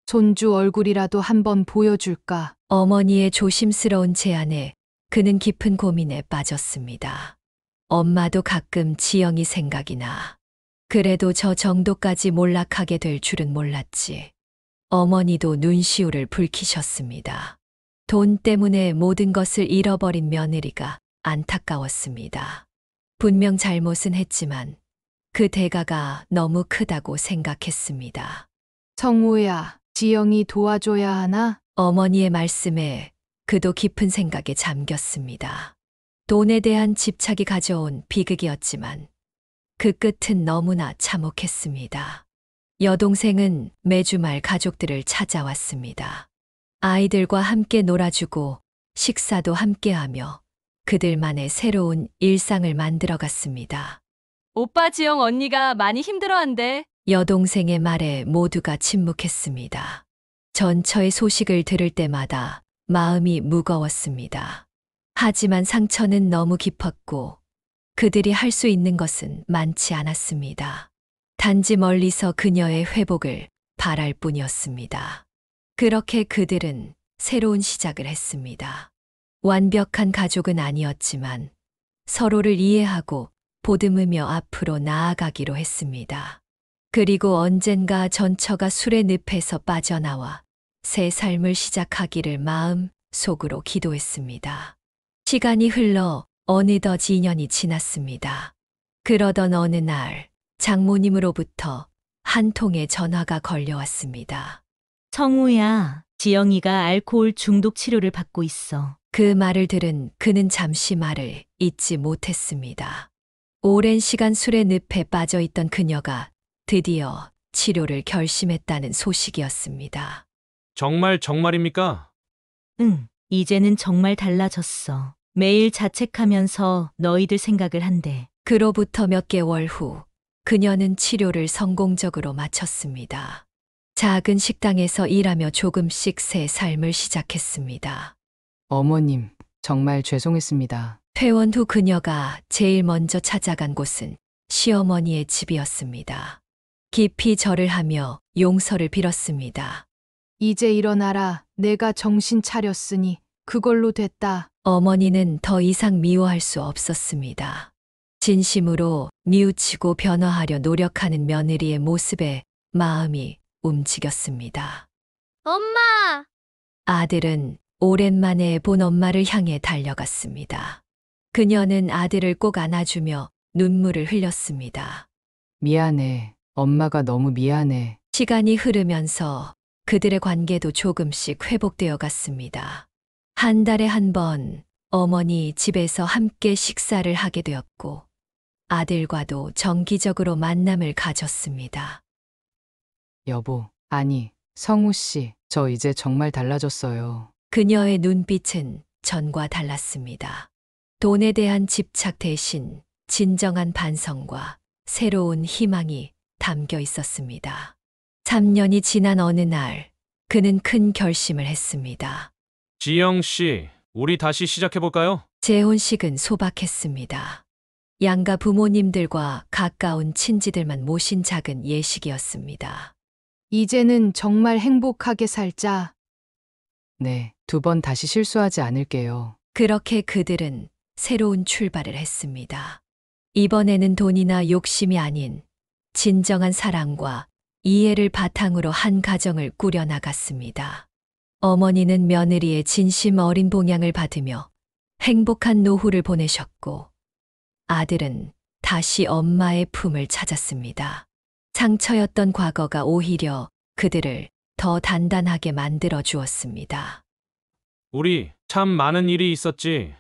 손주 얼굴이라도 한번 보여줄까? 어머니의 조심스러운 제안에 그는 깊은 고민에 빠졌습니다. 엄마도 가끔 지영이 생각이 나. 그래도 저 정도까지 몰락하게 될 줄은 몰랐지. 어머니도 눈시울을 붉히셨습니다. 돈 때문에 모든 것을 잃어버린 며느리가 안타까웠습니다. 분명 잘못은 했지만 그 대가가 너무 크다고 생각했습니다. 성우야, 지영이 도와줘야 하나? 어머니의 말씀에 그도 깊은 생각에 잠겼습니다. 돈에 대한 집착이 가져온 비극이었지만 그 끝은 너무나 참혹했습니다. 여동생은 매주 말 가족들을 찾아왔습니다. 아이들과 함께 놀아주고 식사도 함께하며 그들만의 새로운 일상을 만들어갔습니다. 오빠 지영 언니가 많이 힘들어한대. 여동생의 말에 모두가 침묵했습니다. 전처의 소식을 들을 때마다 마음이 무거웠습니다. 하지만 상처는 너무 깊었고 그들이 할 수 있는 것은 많지 않았습니다. 단지 멀리서 그녀의 회복을 바랄 뿐이었습니다. 그렇게 그들은 새로운 시작을 했습니다. 완벽한 가족은 아니었지만 서로를 이해하고 보듬으며 앞으로 나아가기로 했습니다. 그리고 언젠가 전처가 술의 늪에서 빠져나와 새 삶을 시작하기를 마음 속으로 기도했습니다. 시간이 흘러 어느덧 2년이 지났습니다. 그러던 어느 날 장모님으로부터 한 통의 전화가 걸려왔습니다. 성우야, 지영이가 알코올 중독 치료를 받고 있어. 그 말을 들은 그는 잠시 말을 잇지 못했습니다. 오랜 시간 술의 늪에 빠져 있던 그녀가 드디어 치료를 결심했다는 소식이었습니다. 정말입니까? 응, 이제는 정말 달라졌어. 매일 자책하면서 너희들 생각을 한대. 그로부터 몇 개월 후 그녀는 치료를 성공적으로 마쳤습니다. 작은 식당에서 일하며 조금씩 새 삶을 시작했습니다. 어머님, 정말 죄송했습니다. 퇴원 후 그녀가 제일 먼저 찾아간 곳은 시어머니의 집이었습니다. 깊이 절을 하며 용서를 빌었습니다. 이제 일어나라. 내가 정신 차렸으니 그걸로 됐다. 어머니는 더 이상 미워할 수 없었습니다. 진심으로 뉘우치고 변화하려 노력하는 며느리의 모습에 마음이 움직였습니다. 엄마! 아들은 오랜만에 본 엄마를 향해 달려갔습니다. 그녀는 아들을 꼭 안아주며 눈물을 흘렸습니다. 미안해. 엄마가 너무 미안해. 시간이 흐르면서 그들의 관계도 조금씩 회복되어 갔습니다. 한 달에 한 번 어머니 집에서 함께 식사를 하게 되었고 아들과도 정기적으로 만남을 가졌습니다. 여보, 아니, 성우 씨, 저 이제 정말 달라졌어요. 그녀의 눈빛은 전과 달랐습니다. 돈에 대한 집착 대신 진정한 반성과 새로운 희망이 담겨 있었습니다. 3년이 지난 어느 날, 그는 큰 결심을 했습니다. 지영 씨, 우리 다시 시작해볼까요? 재혼식은 소박했습니다. 양가 부모님들과 가까운 친지들만 모신 작은 예식이었습니다. 이제는 정말 행복하게 살자. 네, 2번 다시 실수하지 않을게요. 그렇게 그들은 새로운 출발을 했습니다. 이번에는 돈이나 욕심이 아닌 진정한 사랑과 이해를 바탕으로 한 가정을 꾸려나갔습니다. 어머니는 며느리의 진심 어린 봉양을 받으며 행복한 노후를 보내셨고 아들은 다시 엄마의 품을 찾았습니다. 상처였던 과거가 오히려 그들을 더 단단하게 만들어 주었습니다. 우리 참 많은 일이 있었지.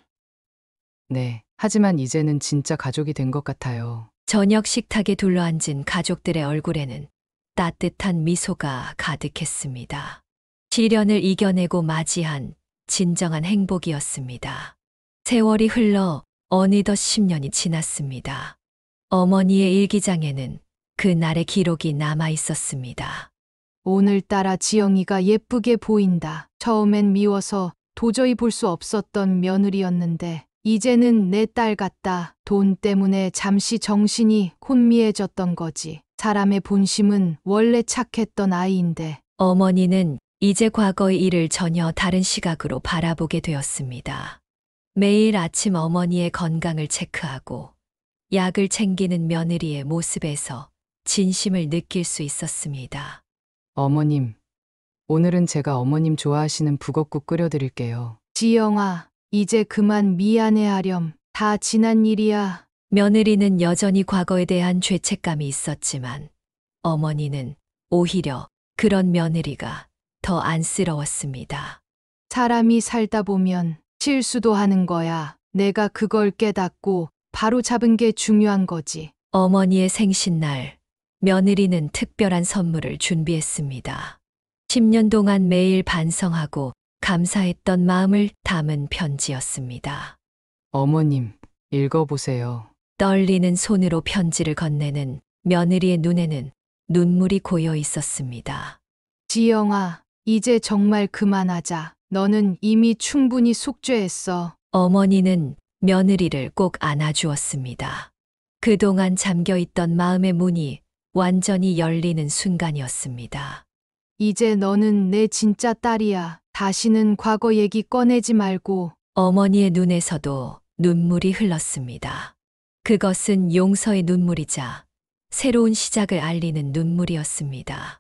네, 하지만 이제는 진짜 가족이 된 것 같아요. 저녁 식탁에 둘러앉은 가족들의 얼굴에는 따뜻한 미소가 가득했습니다. 시련을 이겨내고 맞이한 진정한 행복이었습니다. 세월이 흘러 어느덧 10년이 지났습니다. 어머니의 일기장에는 그날의 기록이 남아 있었습니다. 오늘따라 지영이가 예쁘게 보인다. 처음엔 미워서 도저히 볼 수 없었던 며느리였는데 이제는 내 딸 같다. 돈 때문에 잠시 정신이 혼미해졌던 거지. 사람의 본심은 원래 착했던 아이인데. 어머니는 이제 과거의 일을 전혀 다른 시각으로 바라보게 되었습니다. 매일 아침 어머니의 건강을 체크하고 약을 챙기는 며느리의 모습에서 진심을 느낄 수 있었습니다. 어머님, 오늘은 제가 어머님 좋아하시는 북엇국 끓여드릴게요. 지영아, 이제 그만 미안해하렴. 다 지난 일이야. 며느리는 여전히 과거에 대한 죄책감이 있었지만 어머니는 오히려 그런 며느리가 더 안쓰러웠습니다. 사람이 살다 보면 실수도 하는 거야. 내가 그걸 깨닫고 바로 잡은 게 중요한 거지. 어머니의 생신날, 며느리는 특별한 선물을 준비했습니다. 10년 동안 매일 반성하고 감사했던 마음을 담은 편지였습니다. 어머님, 읽어보세요. 떨리는 손으로 편지를 건네는 며느리의 눈에는 눈물이 고여 있었습니다. 지영아, 이제 정말 그만하자. 너는 이미 충분히 속죄했어. 어머니는 며느리를 꼭 안아주었습니다. 그동안 잠겨있던 마음의 문이 완전히 열리는 순간이었습니다. 이제 너는 내 진짜 딸이야. 다시는 과거 얘기 꺼내지 말고. 어머니의 눈에서도 눈물이 흘렀습니다. 그것은 용서의 눈물이자 새로운 시작을 알리는 눈물이었습니다.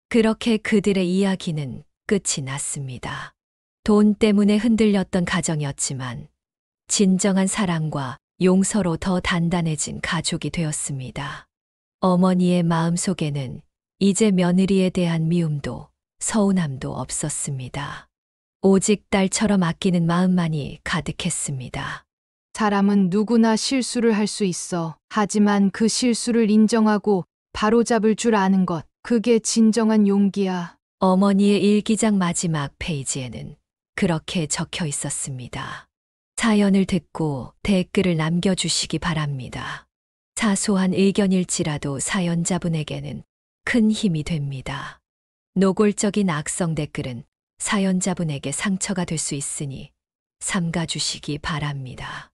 그렇게 그들의 이야기는 끝이 났습니다. 돈 때문에 흔들렸던 가정이었지만 진정한 사랑과 용서로 더 단단해진 가족이 되었습니다. 어머니의 마음속에는 이제 며느리에 대한 미움도 서운함도 없었습니다. 오직 딸처럼 아끼는 마음만이 가득했습니다. 사람은 누구나 실수를 할 수 있어. 하지만 그 실수를 인정하고 바로잡을 줄 아는 것, 그게 진정한 용기야. 어머니의 일기장 마지막 페이지에는 그렇게 적혀 있었습니다. 사연을 듣고 댓글을 남겨주시기 바랍니다. 사소한 의견일지라도 사연자분에게는 큰 힘이 됩니다. 노골적인 악성 댓글은 사연자분에게 상처가 될 수 있으니 삼가주시기 바랍니다.